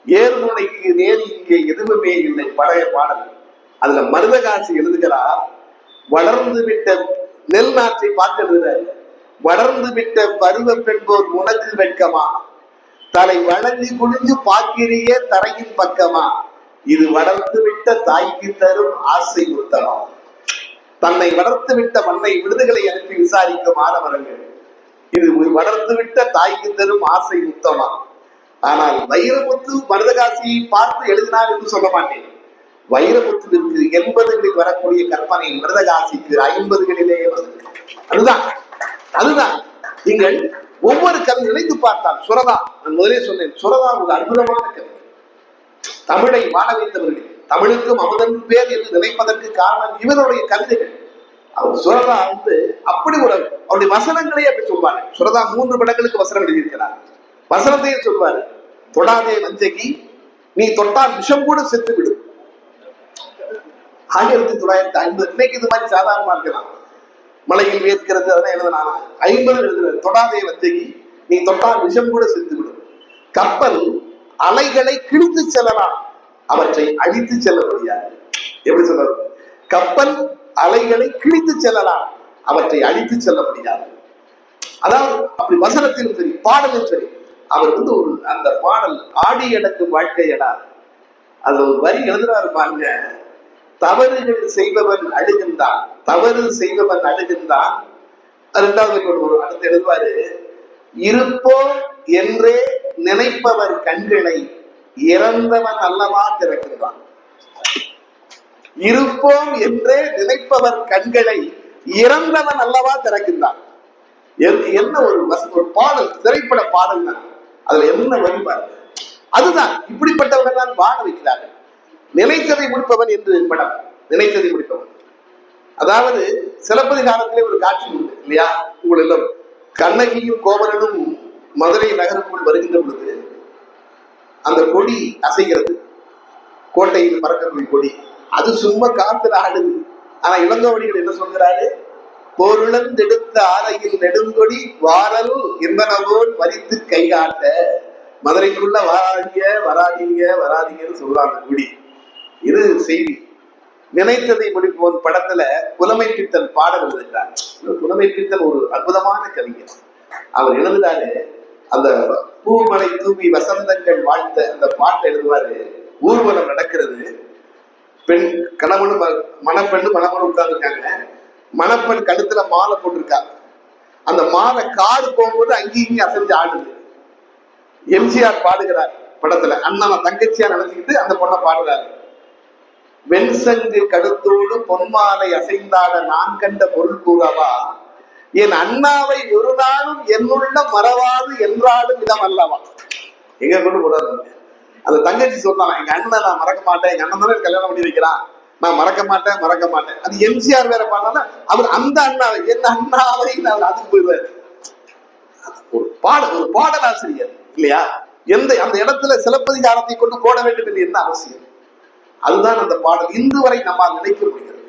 ஏர்முனைக்கு நேர் இங்கே எதுவுமே இல்லை பழைய பாடல். அதுல மருதகாசி எழுதுகிறார், வளர்ந்து விட்ட நெல் நாற்றை பார்த்து எழுதுறாரு. வளர்ந்து விட்ட பருவ பெண்போர் உனக்கு வெட்கமா, தலை வளைஞ்சு குனிஞ்சு பாக்கிரிய தரையின் பக்கமா, இது வளர்த்து விட்ட தாய்க்கு தரும் ஆசை முத்தமா. தன்னை வளர்த்து விட்ட மண்ணை விடுதுகளை அனுப்பி விசாரிக்கும் ஆலமரங்கள், இது வளர்த்து விட்ட தாய்க்கு தரும் ஆசை முத்தமா. ஆனால் வைரமுத்து மருதகாசியை பார்த்து எழுதினார் என்று சொல்ல மாட்டேன். வைரமுத்துவிற்கு 80களில் வரக்கூடிய கற்பனை மருதகாசிக்கு 50களிலேயே வந்தது. அதுதான் நீங்கள் ஒவ்வொரு கவி நினைத்து பார்த்தால். சுரதா, நான் முதலே சொன்னேன், சுரதா ஒரு அற்புதமான கவி. தமிழை வாழ வைத்தவர்கள், தமிழுக்கும் அமுதன் பேர் என்று நினைப்பதற்கு காரணம் இவருடைய கவிதைகள். அவர் சுரதா வந்து அப்படி ஒரு அவருடைய வசனங்களே அப்படி சொல்வாரு. சுரதா 3 படங்களுக்கு வசனம் எழுதியிருக்கிறார். வசனத்தையும் சொல்வாரு, தொடாதே வஞ்சகி நீ தொட்டால் விஷம் கூட செத்து விடும். 1950. இன்னைக்கு இது மாதிரி சாதாரணமா இருக்கலாம், மலையில் வேர்க்கிறது அதெல்லாம் எழுதுனாங்க. 50 எழுதுறது, தொடாதே வஞ்சகி நீ தொட்டால் விஷம் கூட செத்து விடும். கப்பல் அலைகளை கிழித்து செல்லலாம், அவற்றை அழித்து செல்ல முடியாது. எப்படி சொல்றது, கப்பல் அலைகளை கிழித்து செல்லலாம், அவற்றை அழித்து செல்ல முடியாது. அதாவது அப்படி வசனத்திலும் சரி பாடலும் சரி. அவர் வந்து ஒரு அந்த பாடல் ஆடி எனக்கு வாழ்க்கையடா, அது ஒரு வரி எழுதுறாரு பாருங்க, தவறுகள் செய்பவன் அழுகின்றான், தவறு செய்பவன் அழுகின்றான். 2வது வரி ஒரு அடுத்து எழுதுவாரு, இருப்போம் என்றே நினைப்பவர் கண்களை இறந்தவன் அல்லவா திறக்கின்றான். இருப்போம் என்றே நினைப்பவர் கண்களை இறந்தவன் அல்லவா திறக்கின்றான். என்ன ஒரு பாடல், திரைப்பட பாடல் தான். அதுல என்ன வழிபாடு, அதுதான் இப்படிப்பட்டவர்கள் தான் வாழ வைக்கிறார்கள். நினைத்ததை முடிப்பவன் என்று படம், நினைத்ததை முடிப்பவன். அதாவது சிலப்பதிகாரத்திலே ஒரு காட்சி உண்டு இல்லையா, உங்களிடம் கண்ணகியும் கோவலனும் மதுரை நகருக்குள் வருகின்ற பொழுது அந்த கொடி அசைகிறது, கோட்டையில் பறக்கக்கூடிய கொடி, அது சும்மா காத்துல ஆடுது. ஆனா இளங்கோவடிகள் என்ன சொல்கிறாரு, பொருளந்தெடுத்த ஆலையில் நெடுங்கொடி வாரல் என்பனவோல் மறித்து கை காட்ட. மதுரைக்குள்ள வராதீங்கன்னு சொல்றாங்க குடி. இது செய்தி. நினைத்ததை முடிப்போன் படத்துல புலமை பித்தன் பாடல் எழுதுகிறார். புலமை பித்தன் ஒரு அற்புதமான கவிஞர். அவர் எழுதுறாரு, அந்த பூமலை தூவி வசந்தங்கள் வாழ்த்த அந்த பாட்டை எழுதுவாரு. ஊர்வலம் நடக்கிறது, பெண் கணவனும் மணப்பெண்ணு மணப்பெண்ணு உட்கார்ந்துருக்காங்க. மணப்பெண் கழுத்துல மாலை போட்டிருக்காங்க. அந்த மாலை காடு போகும்போது அங்கேயும் அசைஞ்சு ஆடுது. எம்ஜிஆர் பாடுகிறார் படத்துல, அண்ணன் தங்கச்சியா நினைச்சுக்கிட்டு அந்த பொண்ணை பாடுறாரு. வெண்சங்கு கழுத்தோடு பொன்மாலை அசைந்தாட நான் கண்ட பொருள் கூறவா, என் அண்ணாவை ஒரு நாளும் என்னுள்ள மறவாது என்றாலும் இடம் அல்லவா. எங்க கொண்டு போடாது. அந்த தங்கச்சி சொன்னாங்க, எங்க அண்ணனை நான் மறக்க மாட்டேன், எங்க அண்ணன் தானே கல்யாணம் பண்ணி வைக்கிறான், நான் மறக்க மாட்டேன். அது எம்ஜிஆர் வேற பாடினா அவர் அந்த அண்ணாவை, என் அண்ணாவை அவர் அதுக்கு போயிடுவாரு. ஒரு பாடலாசிரியர் இல்லையா, அந்த இடத்துல சிலப்பதிகாரத்தை கொண்டு போட வேண்டும் என்று என்ன அவசியம்? அதுதான் அந்த பாடல் இன்று வரை நம்மால் நினைக்க முடிகிறது.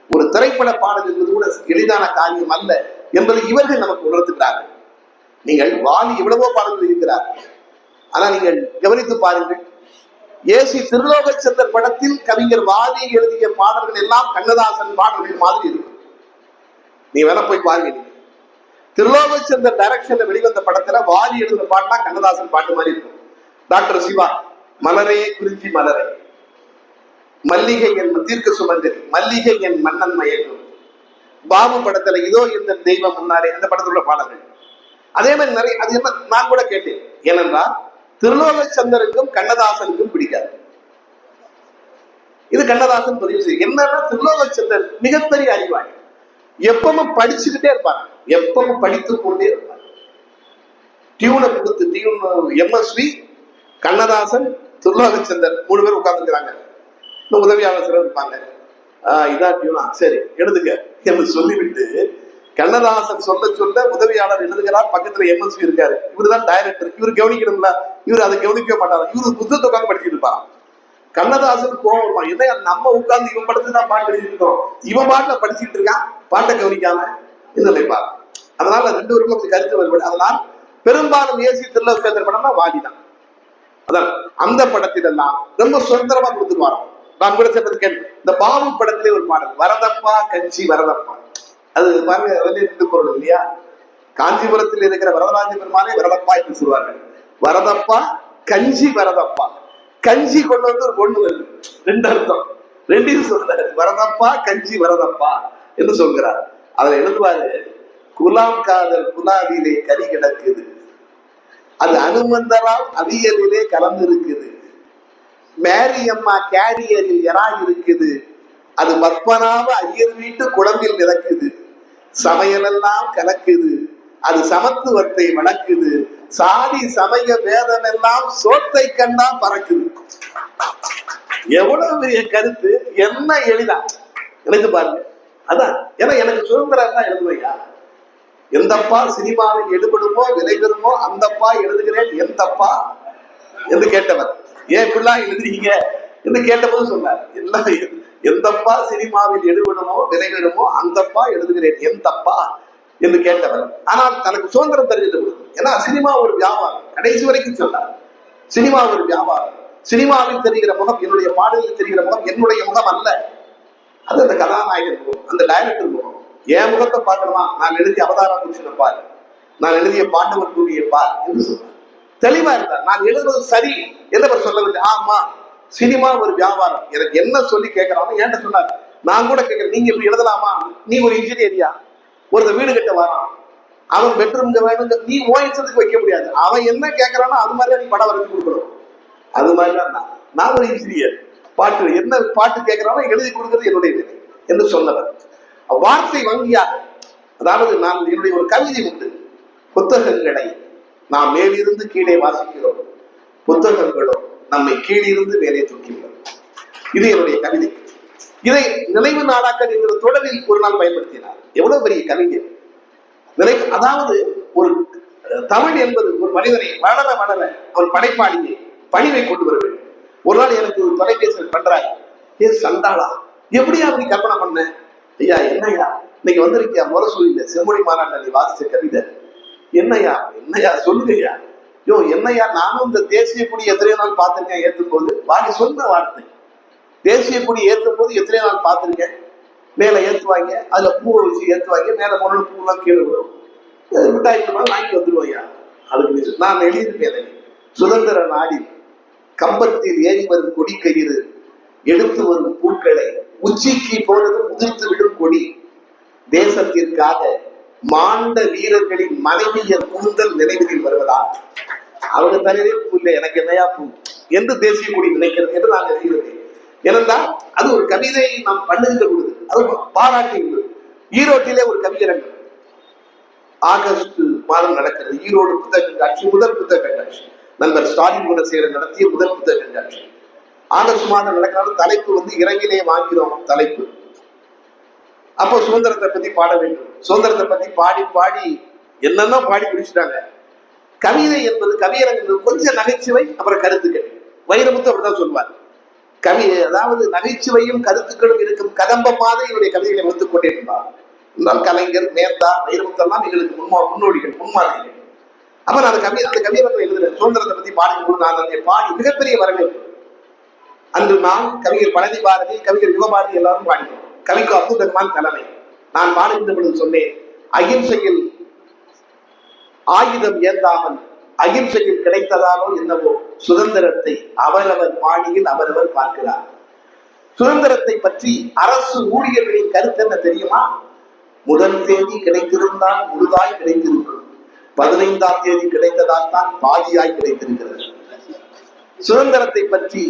ஒரு திரைப்பட பாடல் என்பது கூட எளிதான காரியம் அல்ல என்பதை இவர்கள் நமக்கு உணர்த்துகிறார்கள். நீங்கள் வாலி எவ்வளவோ பாடல்கள் இருக்கிறார், ஆனா நீங்கள் கவனித்து பாருங்கள், ஏசி திருலோகச்சந்தர் படத்தில் கவிஞர் வாலி எழுதிய பாடல்கள் எல்லாம் கண்ணதாசன் பாடல்கள் மாதிரி இருக்கும். நீ வேணா போய் பாருங்க. திருலோகச்சந்தர் டைரக்ஷன்ல வெளிவந்த படத்துல வாலி எழுதின பாட்டுனா கண்ணதாசன் பாட்டு மாதிரி இருக்கும். டாக்டர் சிவா மலரே குறிஞ்சி மலரே, மல்லிகை என் தீர்க்க சுமங்கலி, மல்லிகை என் மன்னன் மயக்கும், பாபு படத்துல இதோ இந்த தெய்வம் முன்னாலே, அந்த படத்துல பாடல்கள். அதே மாதிரி நிறைய, அது என்ன நான் கூட கேட்டேன். ஏனென்றால் திருலோகச்சந்தருக்கும் கண்ணதாசனுக்கும் பிடிக்காது. இது கண்ணதாசன் பதிவு செய்ய என்னன்னா, திருலோகச்சந்தர் மிகப்பெரிய அறிவாளி, எப்பவும் படிச்சுக்கிட்டே இருப்பாங்க, எப்பவும் படித்துக் கொண்டே இருப்பாங்க. டியூனை கொடுத்து, டியூன் எம்எஸ்வி, கண்ணதாசன், திருலோகச்சந்தர் 3 பேர் உட்கார்ந்துருக்கிறாங்க. இன்னும் உதவியாளர் இருப்பாங்க. இதான் டியூனா, சரி எழுதுங்க என்று சொல்லிவிட்டு கண்ணதாசன் சொல்ல சொல்ல உதவியாளர் எழுதுகிறார், பக்கத்துல எம்எஸ்வி இருக்காரு, இவருதான் டைரக்டர், இவரு கவனிக்கணும்ல, இவர் அதை கவனிக்க மாட்டாரு, இவரு புத்தகத்தை உட்காந்து படிச்சுட்டு இருப்பான். கண்ணதாசன் கோவம், என்ன நம்ம உட்கார்ந்து இவன் படத்துக்கு தான் பாட்டு எழுதிட்டு இருக்கோம், இவன் பாட்டுல படிச்சுட்டு இருக்கான், பாட்டை கவனிக்காம என்று நினைப்பார். அதனால 2 பேருக்கும் அப்படி கருத்து வருவது. அதனால் பெரும்பாலும் ஏசி திருலோகச்சந்தர் படம்னா வாடிதான். அதான் அந்த படத்திலெல்லாம் ரொம்ப சுதந்திரமா கொடுத்துருவாராம். நான் கூட சேர்ந்தது கேட்டு, இந்த பாபு படத்திலே ஒரு பாடல், வரதப்பா கஞ்சி வரதப்பா, அது பாருங்க 2 பொருள் இல்லையா. காஞ்சிபுரத்தில் இருக்கிற வரதராஜ பெருமானே வரதப்பா என்று சொல்வார்கள். வரதப்பா கஞ்சி வரதப்பா, கஞ்சி கொண்டு வந்து ஒரு பொண்ணு வருது, 2 அர்த்தம், 2 சொல்றாரு, வரதப்பா கஞ்சி வரதப்பா என்று சொல்கிறார். அதுல எழுதுவாரு, குலாம் காதல் குலாவிலே கறி கிடக்குது, அது அனுமந்தரால் அவியலிலே கலந்து இருக்குது, மேரியம்மா கேரியரில் எறா இருக்குது, அது பத்மநாப ஐயர் வீட்டு குழம்பில் மிதக்குது, சமையலெல்லாம் கலக்குது, அது சமத்துவத்தை வளர்க்குது, சாதி சமய வேதம் எல்லாம் சோத்தை கண்டா பறக்குது. எவ்வளவு பெரிய கருத்து, என்ன எளிதா எனக்கு பாருங்க. அதான் ஏன்னா எனக்கு சுதந்திரம் தான் எழுதுவையா. எந்தப்பா சினிமாவில் எடுபடுமோ விலை பெறுமோ அந்தப்பா எழுதுகிறேன் எந்தப்பா என்று கேட்டவர். ஏன் இப்படிலாம் எழுதுறீங்க என்று கேட்டபோது சொன்னார், எல்லாம் எந்தப்பா சினிமாவில் எடுபடுமோ விலை பெறுமோ அந்தப்பா எழுதுகிறேன் எந்தப்பா என்று கேட்டவர். ஆனால் தனக்கு சுதந்திரம் தெரிஞ்சது. ஏன்னா சினிமா ஒரு வியாபாரம், கடைசி வரைக்கும் சொன்னார், சினிமா ஒரு வியாபாரம். சினிமாவில் தெரிகிற முகம், என்னுடைய பாடலில் தெரிகிற முகம் என்னுடைய முகம் அல்ல, அது அந்த கதாநாயகன் முகம், அந்த டைரக்டர் முகம். என் முகத்தை பார்க்கணுமா, நான் எழுதிய அவதார புருஷனை பார், நான் எழுதிய பாண்டவர் கூடிய பார் என்று சொன்னார். தெளிவா இருந்தார். நான் எழுதுவது சரி என்று அவர் சொல்லவில்லை. ஆமா, சினிமா ஒரு வியாபாரம். எனக்கு என்ன சொல்லி கேட்கறாங்க ஏன்ட்ட சொன்னார். நான் கூட கேட்கிறேன், நீங்க இப்படி எழுதலாமா, நீ ஒரு இன்ஜினியரியா, ஒரு வீடு கட்ட வரான், அவன் பெட்ரூம் வேணும், நீ ஓய்ச்சதுக்கு வைக்க முடியாது, அவன் என்ன கேட்கறானோ அது மாதிரி நீ படம் வரைக்கும் கொடுக்கணும். அது மாதிரிதான் நான் ஒரு இன்ஜினியர், பாட்டு என்ன பாட்டு கேட்கறானோ எழுதி கொடுக்கறது என்னுடைய வேலை என்று சொன்னவர். வார்த்தை வங்கியாக, அதாவது நான் என்னுடைய ஒரு கவிதை உண்டு, புத்தகங்களை நாம் மேலிருந்து கீழே வாசிக்கிறோம், புத்தகங்களோ நம்மை கீழிருந்து மேலே தூக்கிவிடும். இது என்னுடைய கவிதை. இதை நினைவு நாடாக்கள் என்கிற தொடரில் ஒரு நாள் பயன்படுத்தினார். எவ்வளவு பெரிய கவிஞர் நினைவு. அதாவது ஒரு தமிழ் என்பது ஒரு மனிதனை வளர வளர அவன் படைப்பாளியை பணிவை கொண்டு வர வேண்டும். ஒரு நாள் எனக்கு ஒரு தொலைபேசியில் பண்றாங்க, ஏ சண்டாளா, எப்படியா அப்படி கற்பனை பண்ண, ஐயா என்னையா இன்னைக்கு வந்திருக்கியா முரசூரியில செம்மொழி மாநாட்டில் நீ வாசிச்ச கவிதை, என்னையா என்னையா சொல்லுங்கய்யா, யோ என்னையா நானும் இந்த தேசிய கொடி எத்தனையோ நாள் பார்த்திருக்கேன் ஏற்றும் போது, வாங்கி சொன்ன வார்த்தை, தேசிய கொடி ஏற்றும் போது எத்தனையோ நாள் பார்த்திருக்கேன், மேல ஏற்றுவாங்க, அதுல பூவை வச்சு ஏற்றுவாங்க, மேல போன பூவெல்லாம் கீழே விடும், மிட்டாய் வாங்கிட்டு வந்துடுவாயா. அதுக்கு நான் எழுதியிருக்கேன், சுதந்திர நாடில் கம்பத்தில் ஏறி வரும் கொடி கயிறு, எடுத்து வரும் பூக்களை உச்சிக்கு போனது உதிர்த்து விடும் கொடி, தேசத்திற்காக மாண்ட வீரர்களின் மனைவியர் கூந்தல் நினைவுகளில் வருவதா, அவங்க தலையிலே பூ இல்லை எனக்கு என்னையா பூ என்று தேசிய கொடி நினைக்கிறது என்று நான் எழுதுகிறேன். ஏனென்றால் அது ஒரு கவிதையை நாம் பண்ணுகின்ற பொழுது அது பாராட்டுகிறது. ஈரோட்டிலே ஒரு கவியரங்கம் ஆகஸ்ட் மாதம் நடக்கிறது. ஈரோடு புத்தக கண்காட்சி, முதல் புத்தக கண்காட்சி, நண்பர் ஸ்டாலின் குணசேகரன் நடத்திய முதல் புத்தக கண்காட்சி. ஆகஸ்ட் மாதம் நடக்கிறாலும் தலைப்பு வந்து இறங்கிலே வாங்கிறோம் தலைப்பு. அப்போ சுதந்திரத்தை பத்தி பாட வேண்டும், சுதந்திரத்தை பத்தி பாடி பாடி என்னென்ன பாடி முடிச்சுட்டாங்க. கவிதை என்பது கவியரங்கம் கொஞ்சம் நகைச்சுவை அப்புறம் கருத்துக்கள். வைரமுத்து அப்படிதான் சொல்வார், கவி அதாவது நகைச்சுவையும் கருத்துக்களும் இருக்கும் கதம்ப பாதை என்னுடைய கவிதைகளை வந்துக் கொண்டே இருந்தார். இருந்தால் கலைஞர், மேத்தா, வைரமுத்தெல்லாம் எங்களுக்கு முன்னோடிகள், முன்மாதிரிகள். அப்ப நான் அந்த கவியரங்களை எழுதுறேன். சுதந்திரத்தை பத்தி பாடும்போது நான் அதை பாடி மிகப்பெரிய வரவேற்பு. அன்று நான் கவிஞர் பழனி பாரதி, கவிஞர் யுகபாரதி எல்லாரும் பாடினோம். கவிக்கு அப்துல் ரஹ்மான் தலைமை. நான் பாடுகின்ற பொழுது சொன்னேன், அகிம்சையில் ஆயுதம் ஏந்தாமல் அகிம்சையில் கிடைத்ததாலோ என்னவோ சுதந்திரத்தை அவரவர் பாணியில் அவரவர் பார்க்கிறார். சுதந்திரத்தை பற்றி அரசு ஊழியர்களின் கருத்து என்ன தெரியுமா? முதல் தேதி கிடைத்திருந்தால் முழுதாய் கிடைத்திருக்கும், 15ஆம் தேதி கிடைத்ததால் தான் பாதியாய் கிடைத்திருக்கிறது. சுதந்திரத்தை பற்றி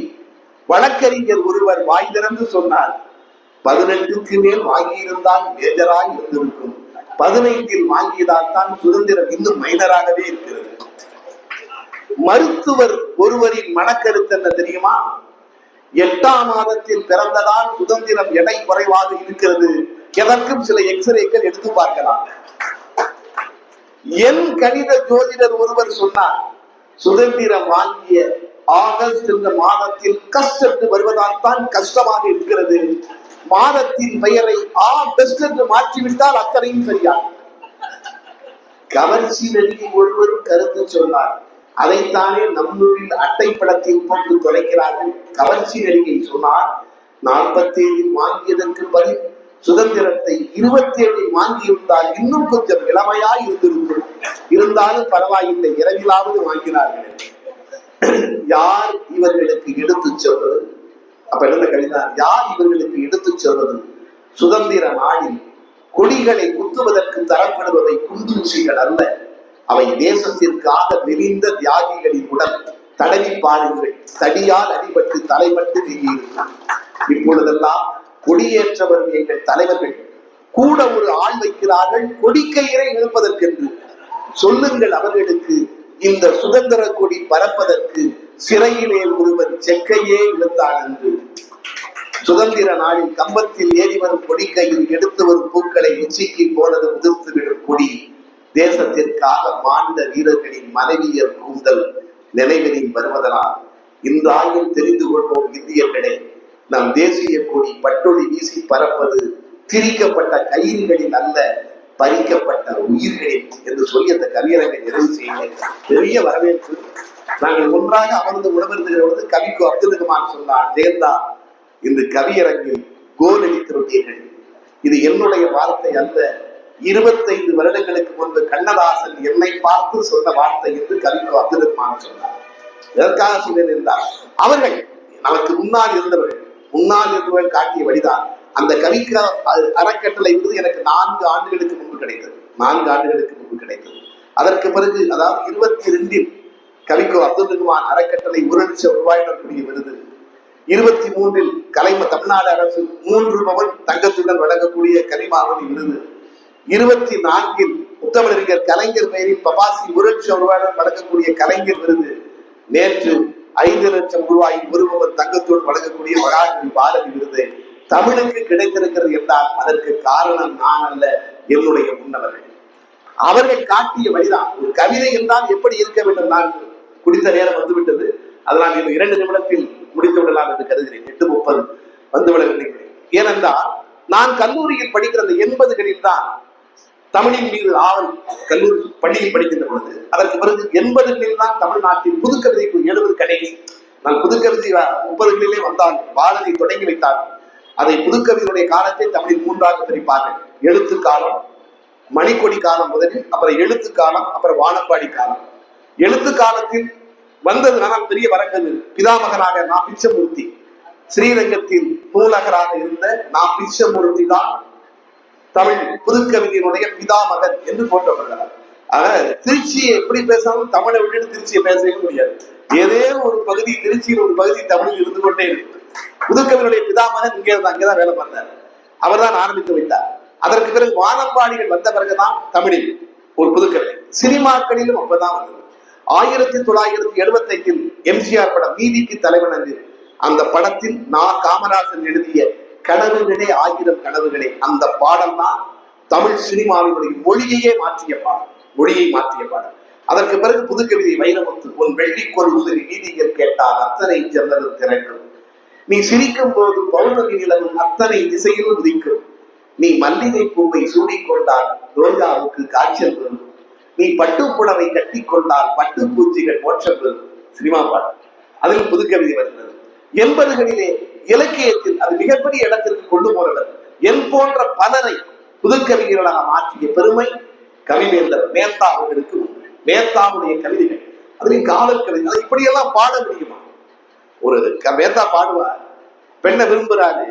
வழக்கறிஞர் ஒருவர் வாய் திறந்து சொன்னார், 18க்கு மேல் வாங்கியிருந்தால் மேஜராய் இருந்திருக்கும், 15இல் வாங்கியதால் தான் சுதந்திரம் இன்னும் மைனராகவே இருக்கிறது. மருத்துவர் ஒருவரின் மனக்கருத்து என்ன தெரியுமா? 8ஆம் மாதத்தில் பிறந்ததால் சுதந்திரம் எடை குறைவாக இருக்கிறது, எதற்கும் சில எக்ஸ்ரேக்கள் எடுத்து பார்க்கலாம். என் கணித ஜோதிடர் ஒருவர் சொன்னார், சுதந்திரம் வாங்கிய ஆகஸ்ட் என்ற மாதத்தில் கஷ்டம் வருவதால் தான் கஷ்டமாக இருக்கிறது, மாதத்தின் பெயரை ஆகஸ்ட் என்று மாற்றிவிட்டால் அத்தனையும் சரியா. கவர்ச்சி நடிகை ஒருவரும் கருத்து சொன்னார், அதைத்தானே நம்மூரில் அட்டைப்படத்தில் போட்டு தொலைக்கிறார்கள். கவர்ச்சி நடிகை சொன்னார், 47இல் வாங்கியதற்கு பதில் சுதந்திரத்தை 27இல் வாங்கியிருந்தால் இன்னும் கொஞ்சம் இளமையாய் இருந்திருக்கும், இருந்தாலும் பரவாயில்லை, இரவிலாவது வாங்கினார்கள். யார் இவர்களுக்கு எடுத்து சொல்வது? அப்ப என்ன கழித்தார், யார் இவர்களுக்கு எடுத்து சொல்வது? சுதந்திர நாளில் கொடிகளை குத்துவதற்கு தரப்படுபவை குண்டூசிகள் அல்ல, அவை தேசத்திற்காக மெலிந்த தியாகிகளின் உடல். தடவி பாருங்கள், தடியால் அடிபட்டு தலைப்பட்டு நீங்கியிருக்கும். இப்பொழுதெல்லாம் கொடியேற்றவர்கள் எங்கள் தலைவர்கள் கூட ஒரு ஆள் வைக்கிறார்கள் கொடிக்கயிறை இழுப்பதற்கென்று. சொல்லுங்கள் அவர்களுக்கு, இந்த சுதந்திர கொடி பறப்பதற்கு சிறையிலே ஒருவன் செக்கையே இழுத்தான் என்று. சுதந்திர நாளில் கம்பத்தில் ஏறி வரும் கொடிக்கையில் எடுத்து வரும் பூக்களை உச்சிக்கு போனது உதிர்த்து விடும் கொடி. தேசத்திற்காக மாண்ட வீரர்களின் மனைவியர் கூந்தல் நினைவினில் வருவதனால் இந்த ஆய்வில் தெரிந்து கொள்வோம் இந்தியர்களே, நம் தேசிய கொடி பட்டொளி வீசி பறப்பது திரிக்கப்பட்ட கயிறுகளில் அல்ல, பறிக்கப்பட்ட உயிர்களில் என்று சொல்லி அந்த கவியரங்கை நிறைவு செய்ய பெரிய வரவேற்பு. நாங்கள் ஒன்றாக அமர்ந்து உணவருந்துகிற பொழுது கவிக்கு அப்துல் ரஹ்மான் சொன்னார், ஜெயந்தா, இந்த கவியரங்கில் கோல் அடித்து விட்டீர்கள். இது என்னுடைய வார்த்தை அல்ல, 25 வருடங்களுக்கு முன்பு கண்ணதாசன் என்னை பார்த்து சொன்ன வார்த்தை என்று கவிக்கு அப்துல் ரஹ்மான் சொன்னார். எதற்காக சொன்னேன் என்றால், அவர்கள் நமக்கு முன்னால் இருந்தவர்கள் காட்டிய வழிதான். அந்த கவிக்கு அறக்கட்டளை விருது எனக்கு 4 ஆண்டுகளுக்கு முன்பு கிடைத்தது. அதற்கு பிறகு, அதாவது 22இல் கவிக்கு அப்துல் ரஹ்மான் அறக்கட்டளை 1 லட்சம் ரூபாயுடன் கூடிய விருது, 23இல் தமிழ்நாடு அரசு 3 பவன் தங்கத்துடன் வழங்கக்கூடிய கனிமாவணி விருது, 24இல் முத்தமிழறிஞர் கலைஞர் பெயரில் பபாசி 1 லட்சம் ரூபாயுடன் வழங்கக்கூடிய கலைஞர் விருது, நேற்று 5 லட்சம் ரூபாய் 1 பவன் தங்கத்துடன் வழங்கக்கூடிய மகாகவி பாரதி விருது தமிழுக்கு கிடைத்திருக்கிறது என்றால் அதற்கு காரணம் நான் அல்ல, என்னுடைய முன்னவர்கள். அவர்கள் காட்டிய வழிதான். ஒரு கவிதை என்றால் எப்படி இருக்க வேண்டும்? நான் குடித்த நேரம் வந்துவிட்டது, அதனால் இன்னும் 2 நிமிடத்தில் முடித்து விடலாம் என்று கருதுகிறேன். 8:30 வந்துவிட நினைக்கிறேன். ஏனென்றால் நான் கல்லூரியில் படிக்கிற அந்த 80களில் தான் தமிழின் மீது ஆவல், கல்லூரி பள்ளியில் படிக்கின்ற பொழுது. அதற்கு பிறகு 80களில் தான் தமிழ்நாட்டில் புதுக்கவிதைக்கு 70 கடைசி. நான் புதுக்கவிதை 30களிலே வந்தால் பாரதி தொடங்கி வைத்தார். அதை புதுக்கவிதையுடைய காலத்தை தமிழில் 3ஆக பிரிப்பார்கள். எழுத்து காலம், மணிக்கொடி காலம் முதலில், அப்புறம் எழுத்து காலம், அப்புறம் வானம்பாடி காலம். எழுத்து காலத்தில் வந்தது நான் பெரிய வரக்கது. பிதாமகனாக நா. பிச்சமூர்த்தி, ஸ்ரீரங்கத்தில் நூலகராக இருந்த நா. பிச்சமூர்த்தி தான் தமிழ் புதுக்கவிதையினுடைய பிதாமகன் என்று போற்றப்படுகிறார். ஆக திருச்சியை எப்படி பேசாலும் தமிழை விட்டு திருச்சியை பேசவே முடியாது. ஏதே ஒரு பகுதி, திருச்சியில் ஒரு பகுதி தமிழில் இருந்து கொண்டே இருக்கு. புதுக்கவிதையுடைய பிதாமகன் அங்கேதான் வேலை பார்த்தார், அவர் தான் ஆரம்பித்து வைத்தார். அதற்கு பிறகு வானம்பாடிகள் வந்த பிறகுதான் தமிழில் ஒரு புதுக்கவிதை. சினிமாக்களிலும் அப்பதான் வந்தது. 1975இல் எம்ஜிஆர் படம் நீதிக்கு தலைவன், அந்த படத்தில் காமராசன் எழுதிய கனவுகளே 1000 கனவுகளே, அந்த பாடம் தான் தமிழ் சினிமாவினுடைய மொழியை மாற்றிய பாடம். அதற்கு பிறகு புதுக்கவிதை வைரமுத்து, உன் வெள்ளிக்கொரு சரி நீதிகள் கேட்டால் அத்தனை ஜன்னலும் திறக்கும், நீ சிரிக்கும் போது பௌர்ணமி நிலவும் அத்தனை திசையிலும் உதிக்கும், நீ மல்லிகை பூவை சூடிக்கொண்டால் ரோஜாவுக்கு காய்ச்சல் வரும், நீ பட்டுப்புடவை கட்டி கொண்டால் பட்டு பூச்சிகள் மோட்சம் வரும். சினிமா பாடம். அதில் புதுக்கவிதை வருகிறது. 80களிலே இலக்கியத்தில் அது மிகப்பெரிய இடத்திற்கு கொண்டு போனவர். என் போன்ற பலரை புதுக்கவிஞர்களாக மாற்றிய பெருமை கவிவேந்தர் மேத்தா அவர்களுக்கு உண்டு. மேத்தாவுடைய கவிதைகள், அதில் காதல் கவிதை, அதை இப்படியெல்லாம் பாட முடியுமா? ஒரு மேத்தா பாடுவார், பெண்ணை விரும்புறாரு.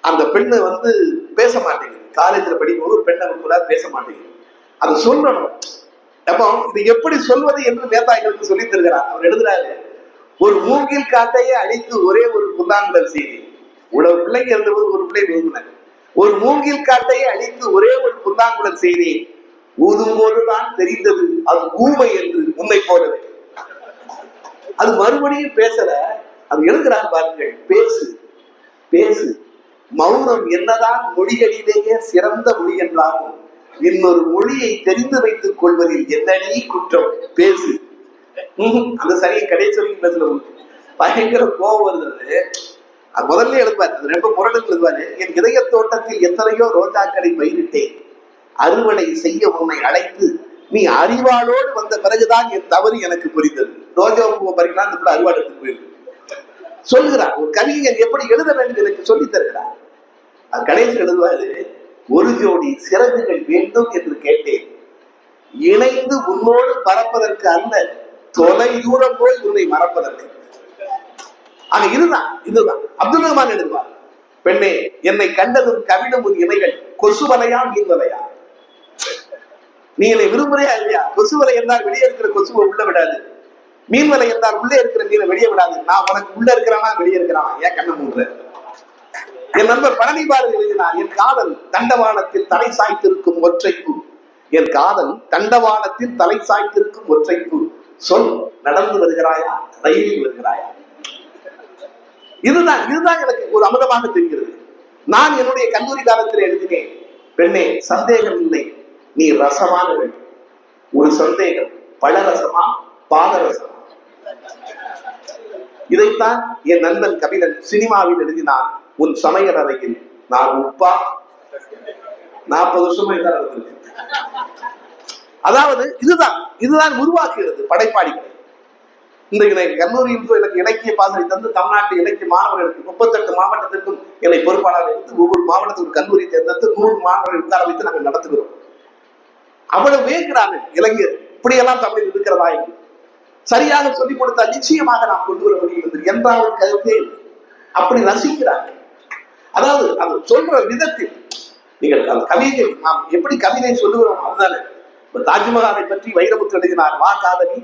அந்த பெண்ணு வந்து பேச மாட்டேங்குது. காலேஜ்ல படிக்கும்போது ஒரு பெண்ணை விரும்புறாரு, பேச மாட்டேங்குது. அது சொல்லணும். அப்போ இது எப்படி சொல்வது என்று நேதாக்களுக்கு சொல்லி தருகிறார். அவர் எழுதுறாரு, ஒரு மூங்கில் காட்டையே அழித்து ஒரே ஒரு புல்லாங்குழல் செய்தி. உழவு பிள்ளைங்க இருந்தபோது ஒரு பிள்ளை விரும்பினார். ஒரு மூங்கில் காட்டையே அழித்து ஒரே ஒரு புல்லாங்குழல் செய்தி. ஊதும் போதுதான் தெரிந்தது அது ஊமை என்று உண்மை போலவே. அது மறுபடியும் பேசல. அது எழுதுகிறார் பாருங்கள், பேசு பேசு, மௌனம் என்னதான் மொழிகளிலேயே சிறந்த மொழி என்றாலும் இன்னொரு மொழியை தெரிந்து வைத்துக் கொள்வதில் என்னடி குற்றம், பேசு. அந்த சரியை கடைசி வரைக்கும் பேசல. பயங்கர கோபம் வருது. அது முதல்ல எழுதுவார், அது ரொம்ப முரடு எழுதுவாரு. என் இதய தோட்டத்தில் எத்தனையோ ரோஜாக்களை பயிரிட்டேன், அறுவடை செய்ய உன்னை அழைத்து நீ அறிவாளோடு வந்த பிறகுதான் என் தவறு எனக்கு புரிந்தது. ரோஜா பூவை பறிக்கலாம், அந்த அறுவாடத்துக்கு போயிருக்கு சொல்லுகிறார். ஒரு கவிஞன் எப்படி எழுத வேண்டும் எனக்கு சொல்லி தருகிறார். அது கடைசி எழுதுவாரு, ஒரு ஜோடி சிறகுகள் வேண்டும் என்று கேட்டேன், இணைந்து உன்னோடு பறப்பதற்கு அல்ல, தொலை தூரம் போய் உன்னை மறப்பதற்கு. ஆக இதுதான் அப்துல் ரஹ்மான் எழுதுவார். பெண்ணே, என்னை கண்டதும் கவிடும் உன் இமைகள் கொசுவலையா மீன்வலையா? நீ என்னை விரும்புறையா இல்லையா? கொசுவலை என்றால் வெளியே இருக்கிற கொசுவை உள்ள விடாது, மீன்வலை என்றால் உள்ளே இருக்கிற மீனை வெளியே விடாது. நான் உனக்கு உள்ள இருக்கிறானா வெளியே இருக்கிறானா? ஏன் கண்ண மூடுற? என் நண்பர் பழனி பாரதி எழுதினார், என் காதல் தண்டவாளத்தில் தலை சாய்த்திருக்கும் ஒற்றைப்பு. என் காதல் தண்டவாளத்தில் தலை சாய்த்திருக்கும் ஒற்றைப்பு. சொல், நடந்து வருகிறாயா, ரயிலில் வருகிறாயா? இதுதான் எனக்கு ஒரு அமுதமாக தெரிகிறது. நான் என்னுடைய கல்லூரி காலத்தில் எழுதினேன், பெண்ணே சந்தேகம் இல்லை, நீ ரசமானவள். ஒரு சந்தேகம், பழரசமா பாதரசமா? இதைத்தான் என் நண்பன் கபிலன் சினிமாவில் எழுதினான், உன் சமையல் அறையில் நான் உப்பா. 40 வருஷமா இதான் நடந்திருக்கு. அதாவது இதுதான் உருவாக்குகிறது படைப்பாளிகளை. இன்றைக்கு கல்லூரியில் எனக்கு இலக்கிய பாசனை தந்து தமிழ்நாட்டு இலக்கிய மாணவர்களுக்கு 38 மாவட்டத்திற்கும் என்னை பொறுப்பாளர் எடுத்து ஒவ்வொரு மாவட்டத்துக்கு ஒரு கல்லூரி தேர்ந்தெடுத்து 100 மாணவர்கள் உட்கார வைத்து நாங்கள் நடத்துகிறோம். அவ்வளவு வேகிறார்கள் இளைஞர் இப்படியெல்லாம் தமிழில் இருக்கிறதா என்று. சரியாக சொல்லிக் கொடுத்தால் நிச்சயமாக நாம் கொண்டு வர முடியும் என்று என்ற ஒரு கருத்தே அப்படி ரசிக்கிறார்கள். அதாவது அது சொல்ற விதத்தில் நீங்கள் அந்த கவிதை நாம் எப்படி கவிதை சொல்லுகிறோம் அதுதானே. தாஜ்மஹாலை பற்றி வைரமுத்து எழுதினார், வா காதலி,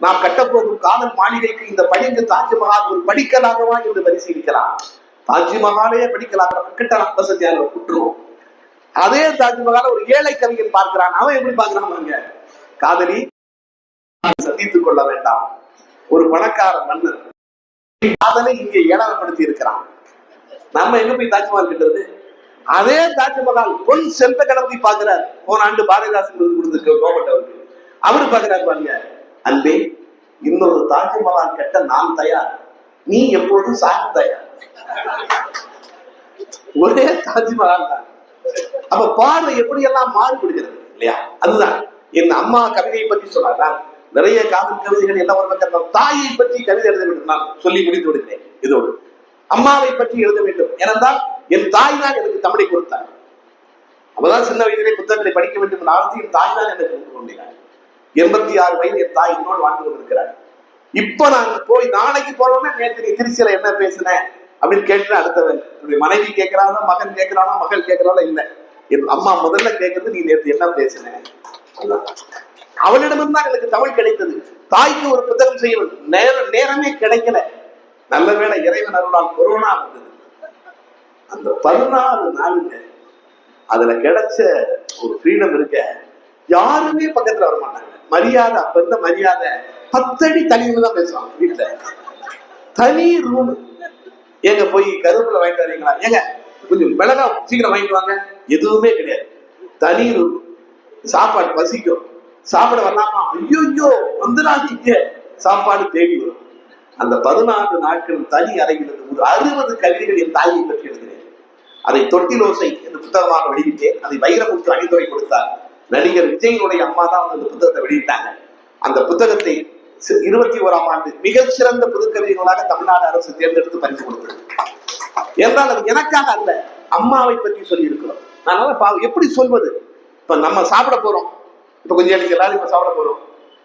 நாம் கட்டப்போகும் காதல் மாளிகைக்கு இந்த பழிந்து தாஜ்மஹால் ஒரு படிக்கலாகவா என்று பரிசீலிக்கலாம். தாஜ்மஹாலே படிக்கலாக கட்டலாம், வசதியாக குற்றுவோம். அதே தாஜ்மஹாலை ஒரு ஏழை கவிஞன் பார்க்கிறான். அவன் எப்படி பார்க்கிறான்? காதலி சந்தித்துக் கொள்ள வேண்டாம், ஒரு பணக்கார மன்னர் காதலை இங்கே ஏழாமப்படுத்தி இருக்கிறான். நம்ம எங்க போய் தாஜ்மஹால் கிட்டது? அதே தாஜ்மஹால் பொன் செல்வ கணபதி பார்க்கிறார். போன ஆண்டு பாரதிதாசன் கொடுத்திருக்க கோபட் அவருக்கு. அவரு பார்க்கிறார், பாருங்க, அன்பே இன்னொரு தாஜ்மஹால் கட்ட நான் தயார், நீ எப்போதும் சாக தயார். ஒரே தாஜ்மஹால் தான். அப்ப பார்வை எப்படி எல்லாம் மாறுபடுகிறது இல்லையா? அதுதான் என் அம்மா கவிதையை பற்றி சொன்னார். நிறைய காதல் கவிதைகள் எல்லாம் ஒரு பக்கம். தாயை பற்றி கவிதை எழுத வேண்டும், நான் சொல்லி முடித்து விடுகிறேன். இதோடு அம்மாவை பற்றி எழுத வேண்டும். ஏனென்றால் என் தாய் தான் எனக்கு தமிழை கொடுத்தார். அப்பதான் சின்ன வயதிலே புத்தகங்களை படிக்க வேண்டும் நாளைக்கு என் தாய் தான் எனக்கு கொண்டினார். 86 வயது என் தாய் என்னோடு வாழ்ந்து கொண்டிருக்கிறார். இப்ப நான் போய் நாளைக்கு போறோம்னா, நேற்று நீ திருச்சியில என்ன பேசுன அப்படின்னு கேட்டு அடுத்தவன் மனைவி கேட்கிறானா, மகன் கேட்கிறானா, மகள் கேட்கிறானா? இல்ல, என் அம்மா முதல்ல கேட்கறது, நீ நேற்று என்ன பேசுன. அவளிடமிருந்து தான் எனக்கு தமிழ் கிடைத்தது. தாய்க்கு ஒரு புத்தகம் செய்ய நேரமே கிடைக்கல. நல்ல வேளை இறைவன் அருளால் கொரோனா வந்தது. அந்த 14 நாளுங்க அதுல கிடைச்ச ஒரு ஃப்ரீடம் இருக்க, யாருமே பக்கத்துல வர மாட்டாங்க. மரியாதை, அப்ப இருந்த மரியாதை 10 அடி தனியில தான் பேசுவாங்க. வீட்டுல தனி ரூம். ஏங்க போய் கருவேப்பிலை வாங்கிட்டு வரீங்களா, ஏங்க கொஞ்சம் மிளகா சீக்கிரம் வாங்கிட்டு வாங்க, எதுவுமே கிடையாது. தனி ரூம். சாப்பாடு பசிக்கும், சாப்பிட வரலாமா, ஐயோ வந்துடாதீங்க, சாப்பாடு தேடி வரும். அந்த 14 நாட்கள் தனி அறையில் ஒரு 60 கவிதைகள் என் தாயை பற்றி எழுதினேன். அதை தொட்டிலோசை என்று புத்தகமாக வெளியிட்டேன். அதை வைரமுத்து அணிந்துரை கொடுத்தார். நடிகர் விஜயனுடைய அம்மா தான் அந்த புத்தகத்தை வெளியிட்டாங்க. அந்த புத்தகத்தை 21ஆம் ஆண்டு மிகச்சிறந்த புதுக்கவிதைகளாக தமிழ்நாடு அரசு தேர்ந்தெடுத்து பரிசு கொடுத்தது. என்றால் அது எனக்காக அல்ல, அம்மாவை பற்றி சொல்லி இருக்கிறோம். நான் எப்படி சொல்வது? இப்ப நம்ம சாப்பிட போறோம், இப்ப கொஞ்சம் எனக்கு எல்லாரும் இப்ப சாப்பிட போறோம்.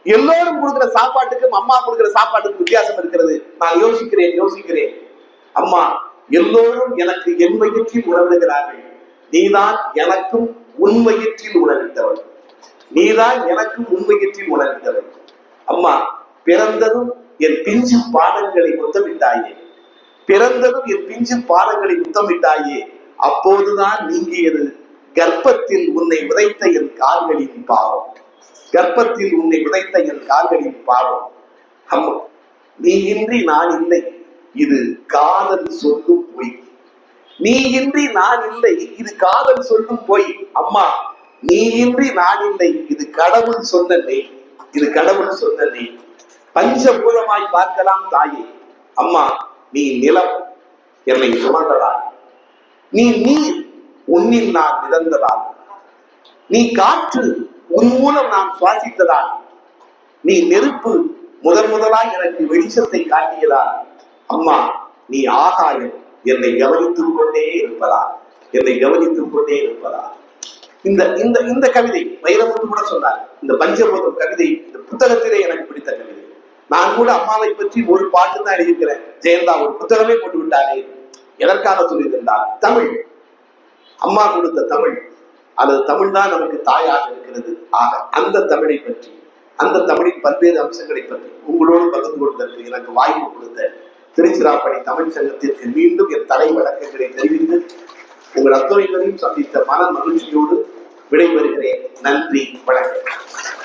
எல்லோரும் கொடுக்கிற சாப்பாட்டுக்கும் அம்மா கொடுக்கிற சாப்பாட்டுக்கும் வித்தியாசம் இருக்கிறது. நான் யோசிக்கிறேன், அம்மா எல்லோரும் எனக்கு என் வயிற்றில் உணவிடுகிறார்கள், நீதான் எனக்கும் உன் வயிற்றில் உணவிட்டவள், நீதான் எனக்கும் உன் வயிற்றில் உணவிட்டவள். அம்மா, பிறந்ததும் என் பிஞ்சு பாதங்களை முத்தமிட்டாயே, பிறந்ததும் என் பிஞ்சு பாதங்களை முத்தமிட்டாயே, அப்போதுதான் நீங்கியது கர்ப்பத்தில் உன்னை விதைத்த என் கால்களின் பாவம், கர்ப்பத்தில் உன்னை விதைத்த என் கால்களின் பாவம். அம்மா, நீ இன்றி நான் இல்லை, இது காதல் சொல்லும் பொய், நீ இன்றி நான் இல்லை, இது காதல் சொல்லும் பொய். அம்மா, நீ இன்றி நான் இல்லை, இது கடவுள் சொன்ன நெய், இது கடவுள் சொன்ன நெய். பஞ்சபூதமாய் பார்க்கலாம் தாயே. அம்மா, நீ நிலம், என்னை சுமந்ததால், நீ நீர், உன்னில் நான் மிதந்ததால், நீ காற்று, உன் மூலம் நான் சுவாசித்ததால், நீ நெருப்பு, முதலாய் எனக்கு வெளிச்சத்தை காட்டியதால், அம்மா நீ ஆகாயம், என்னை கவனித்துக் கொண்டே இருப்பதால், என்னை கவனித்துக் கொண்டே இருப்பதால். இந்த இந்த இந்த கவிதை வைரமுத்து கூட சொன்னார். இந்த பஞ்சபூதம் கவிதை இந்த புத்தகத்திலே எனக்கு பிடித்த கவிதை. நான் கூட அம்மாவை பற்றி ஒரு பாட்டு தான் எழுதியிருக்கிறேன். ஜெயந்தா ஒரு புத்தகமே போட்டு விட்டாரே. எதற்காக சொல்லியிருந்தார்? தமிழ், அம்மா கொடுத்த தமிழ், அல்லது தமிழ் தான் நமக்கு தாயாக இருக்கிறது. ஆக அந்த தமிழை பற்றி, அந்த தமிழின் பல்வேறு அம்சங்களை பற்றி உங்களோடு பகிர்ந்து கொள்வதற்கு எனக்கு வாய்ப்பு கொடுத்த திருச்சிராப்பள்ளி தமிழ் சங்கத்திற்கு மீண்டும் என் தலை வணக்கங்களை தெரிவித்து உங்கள் அத்துணை பேரையும் சந்தித்த மன மகிழ்ச்சியோடு விடைபெறுகிறேன். நன்றி, வணக்கம்.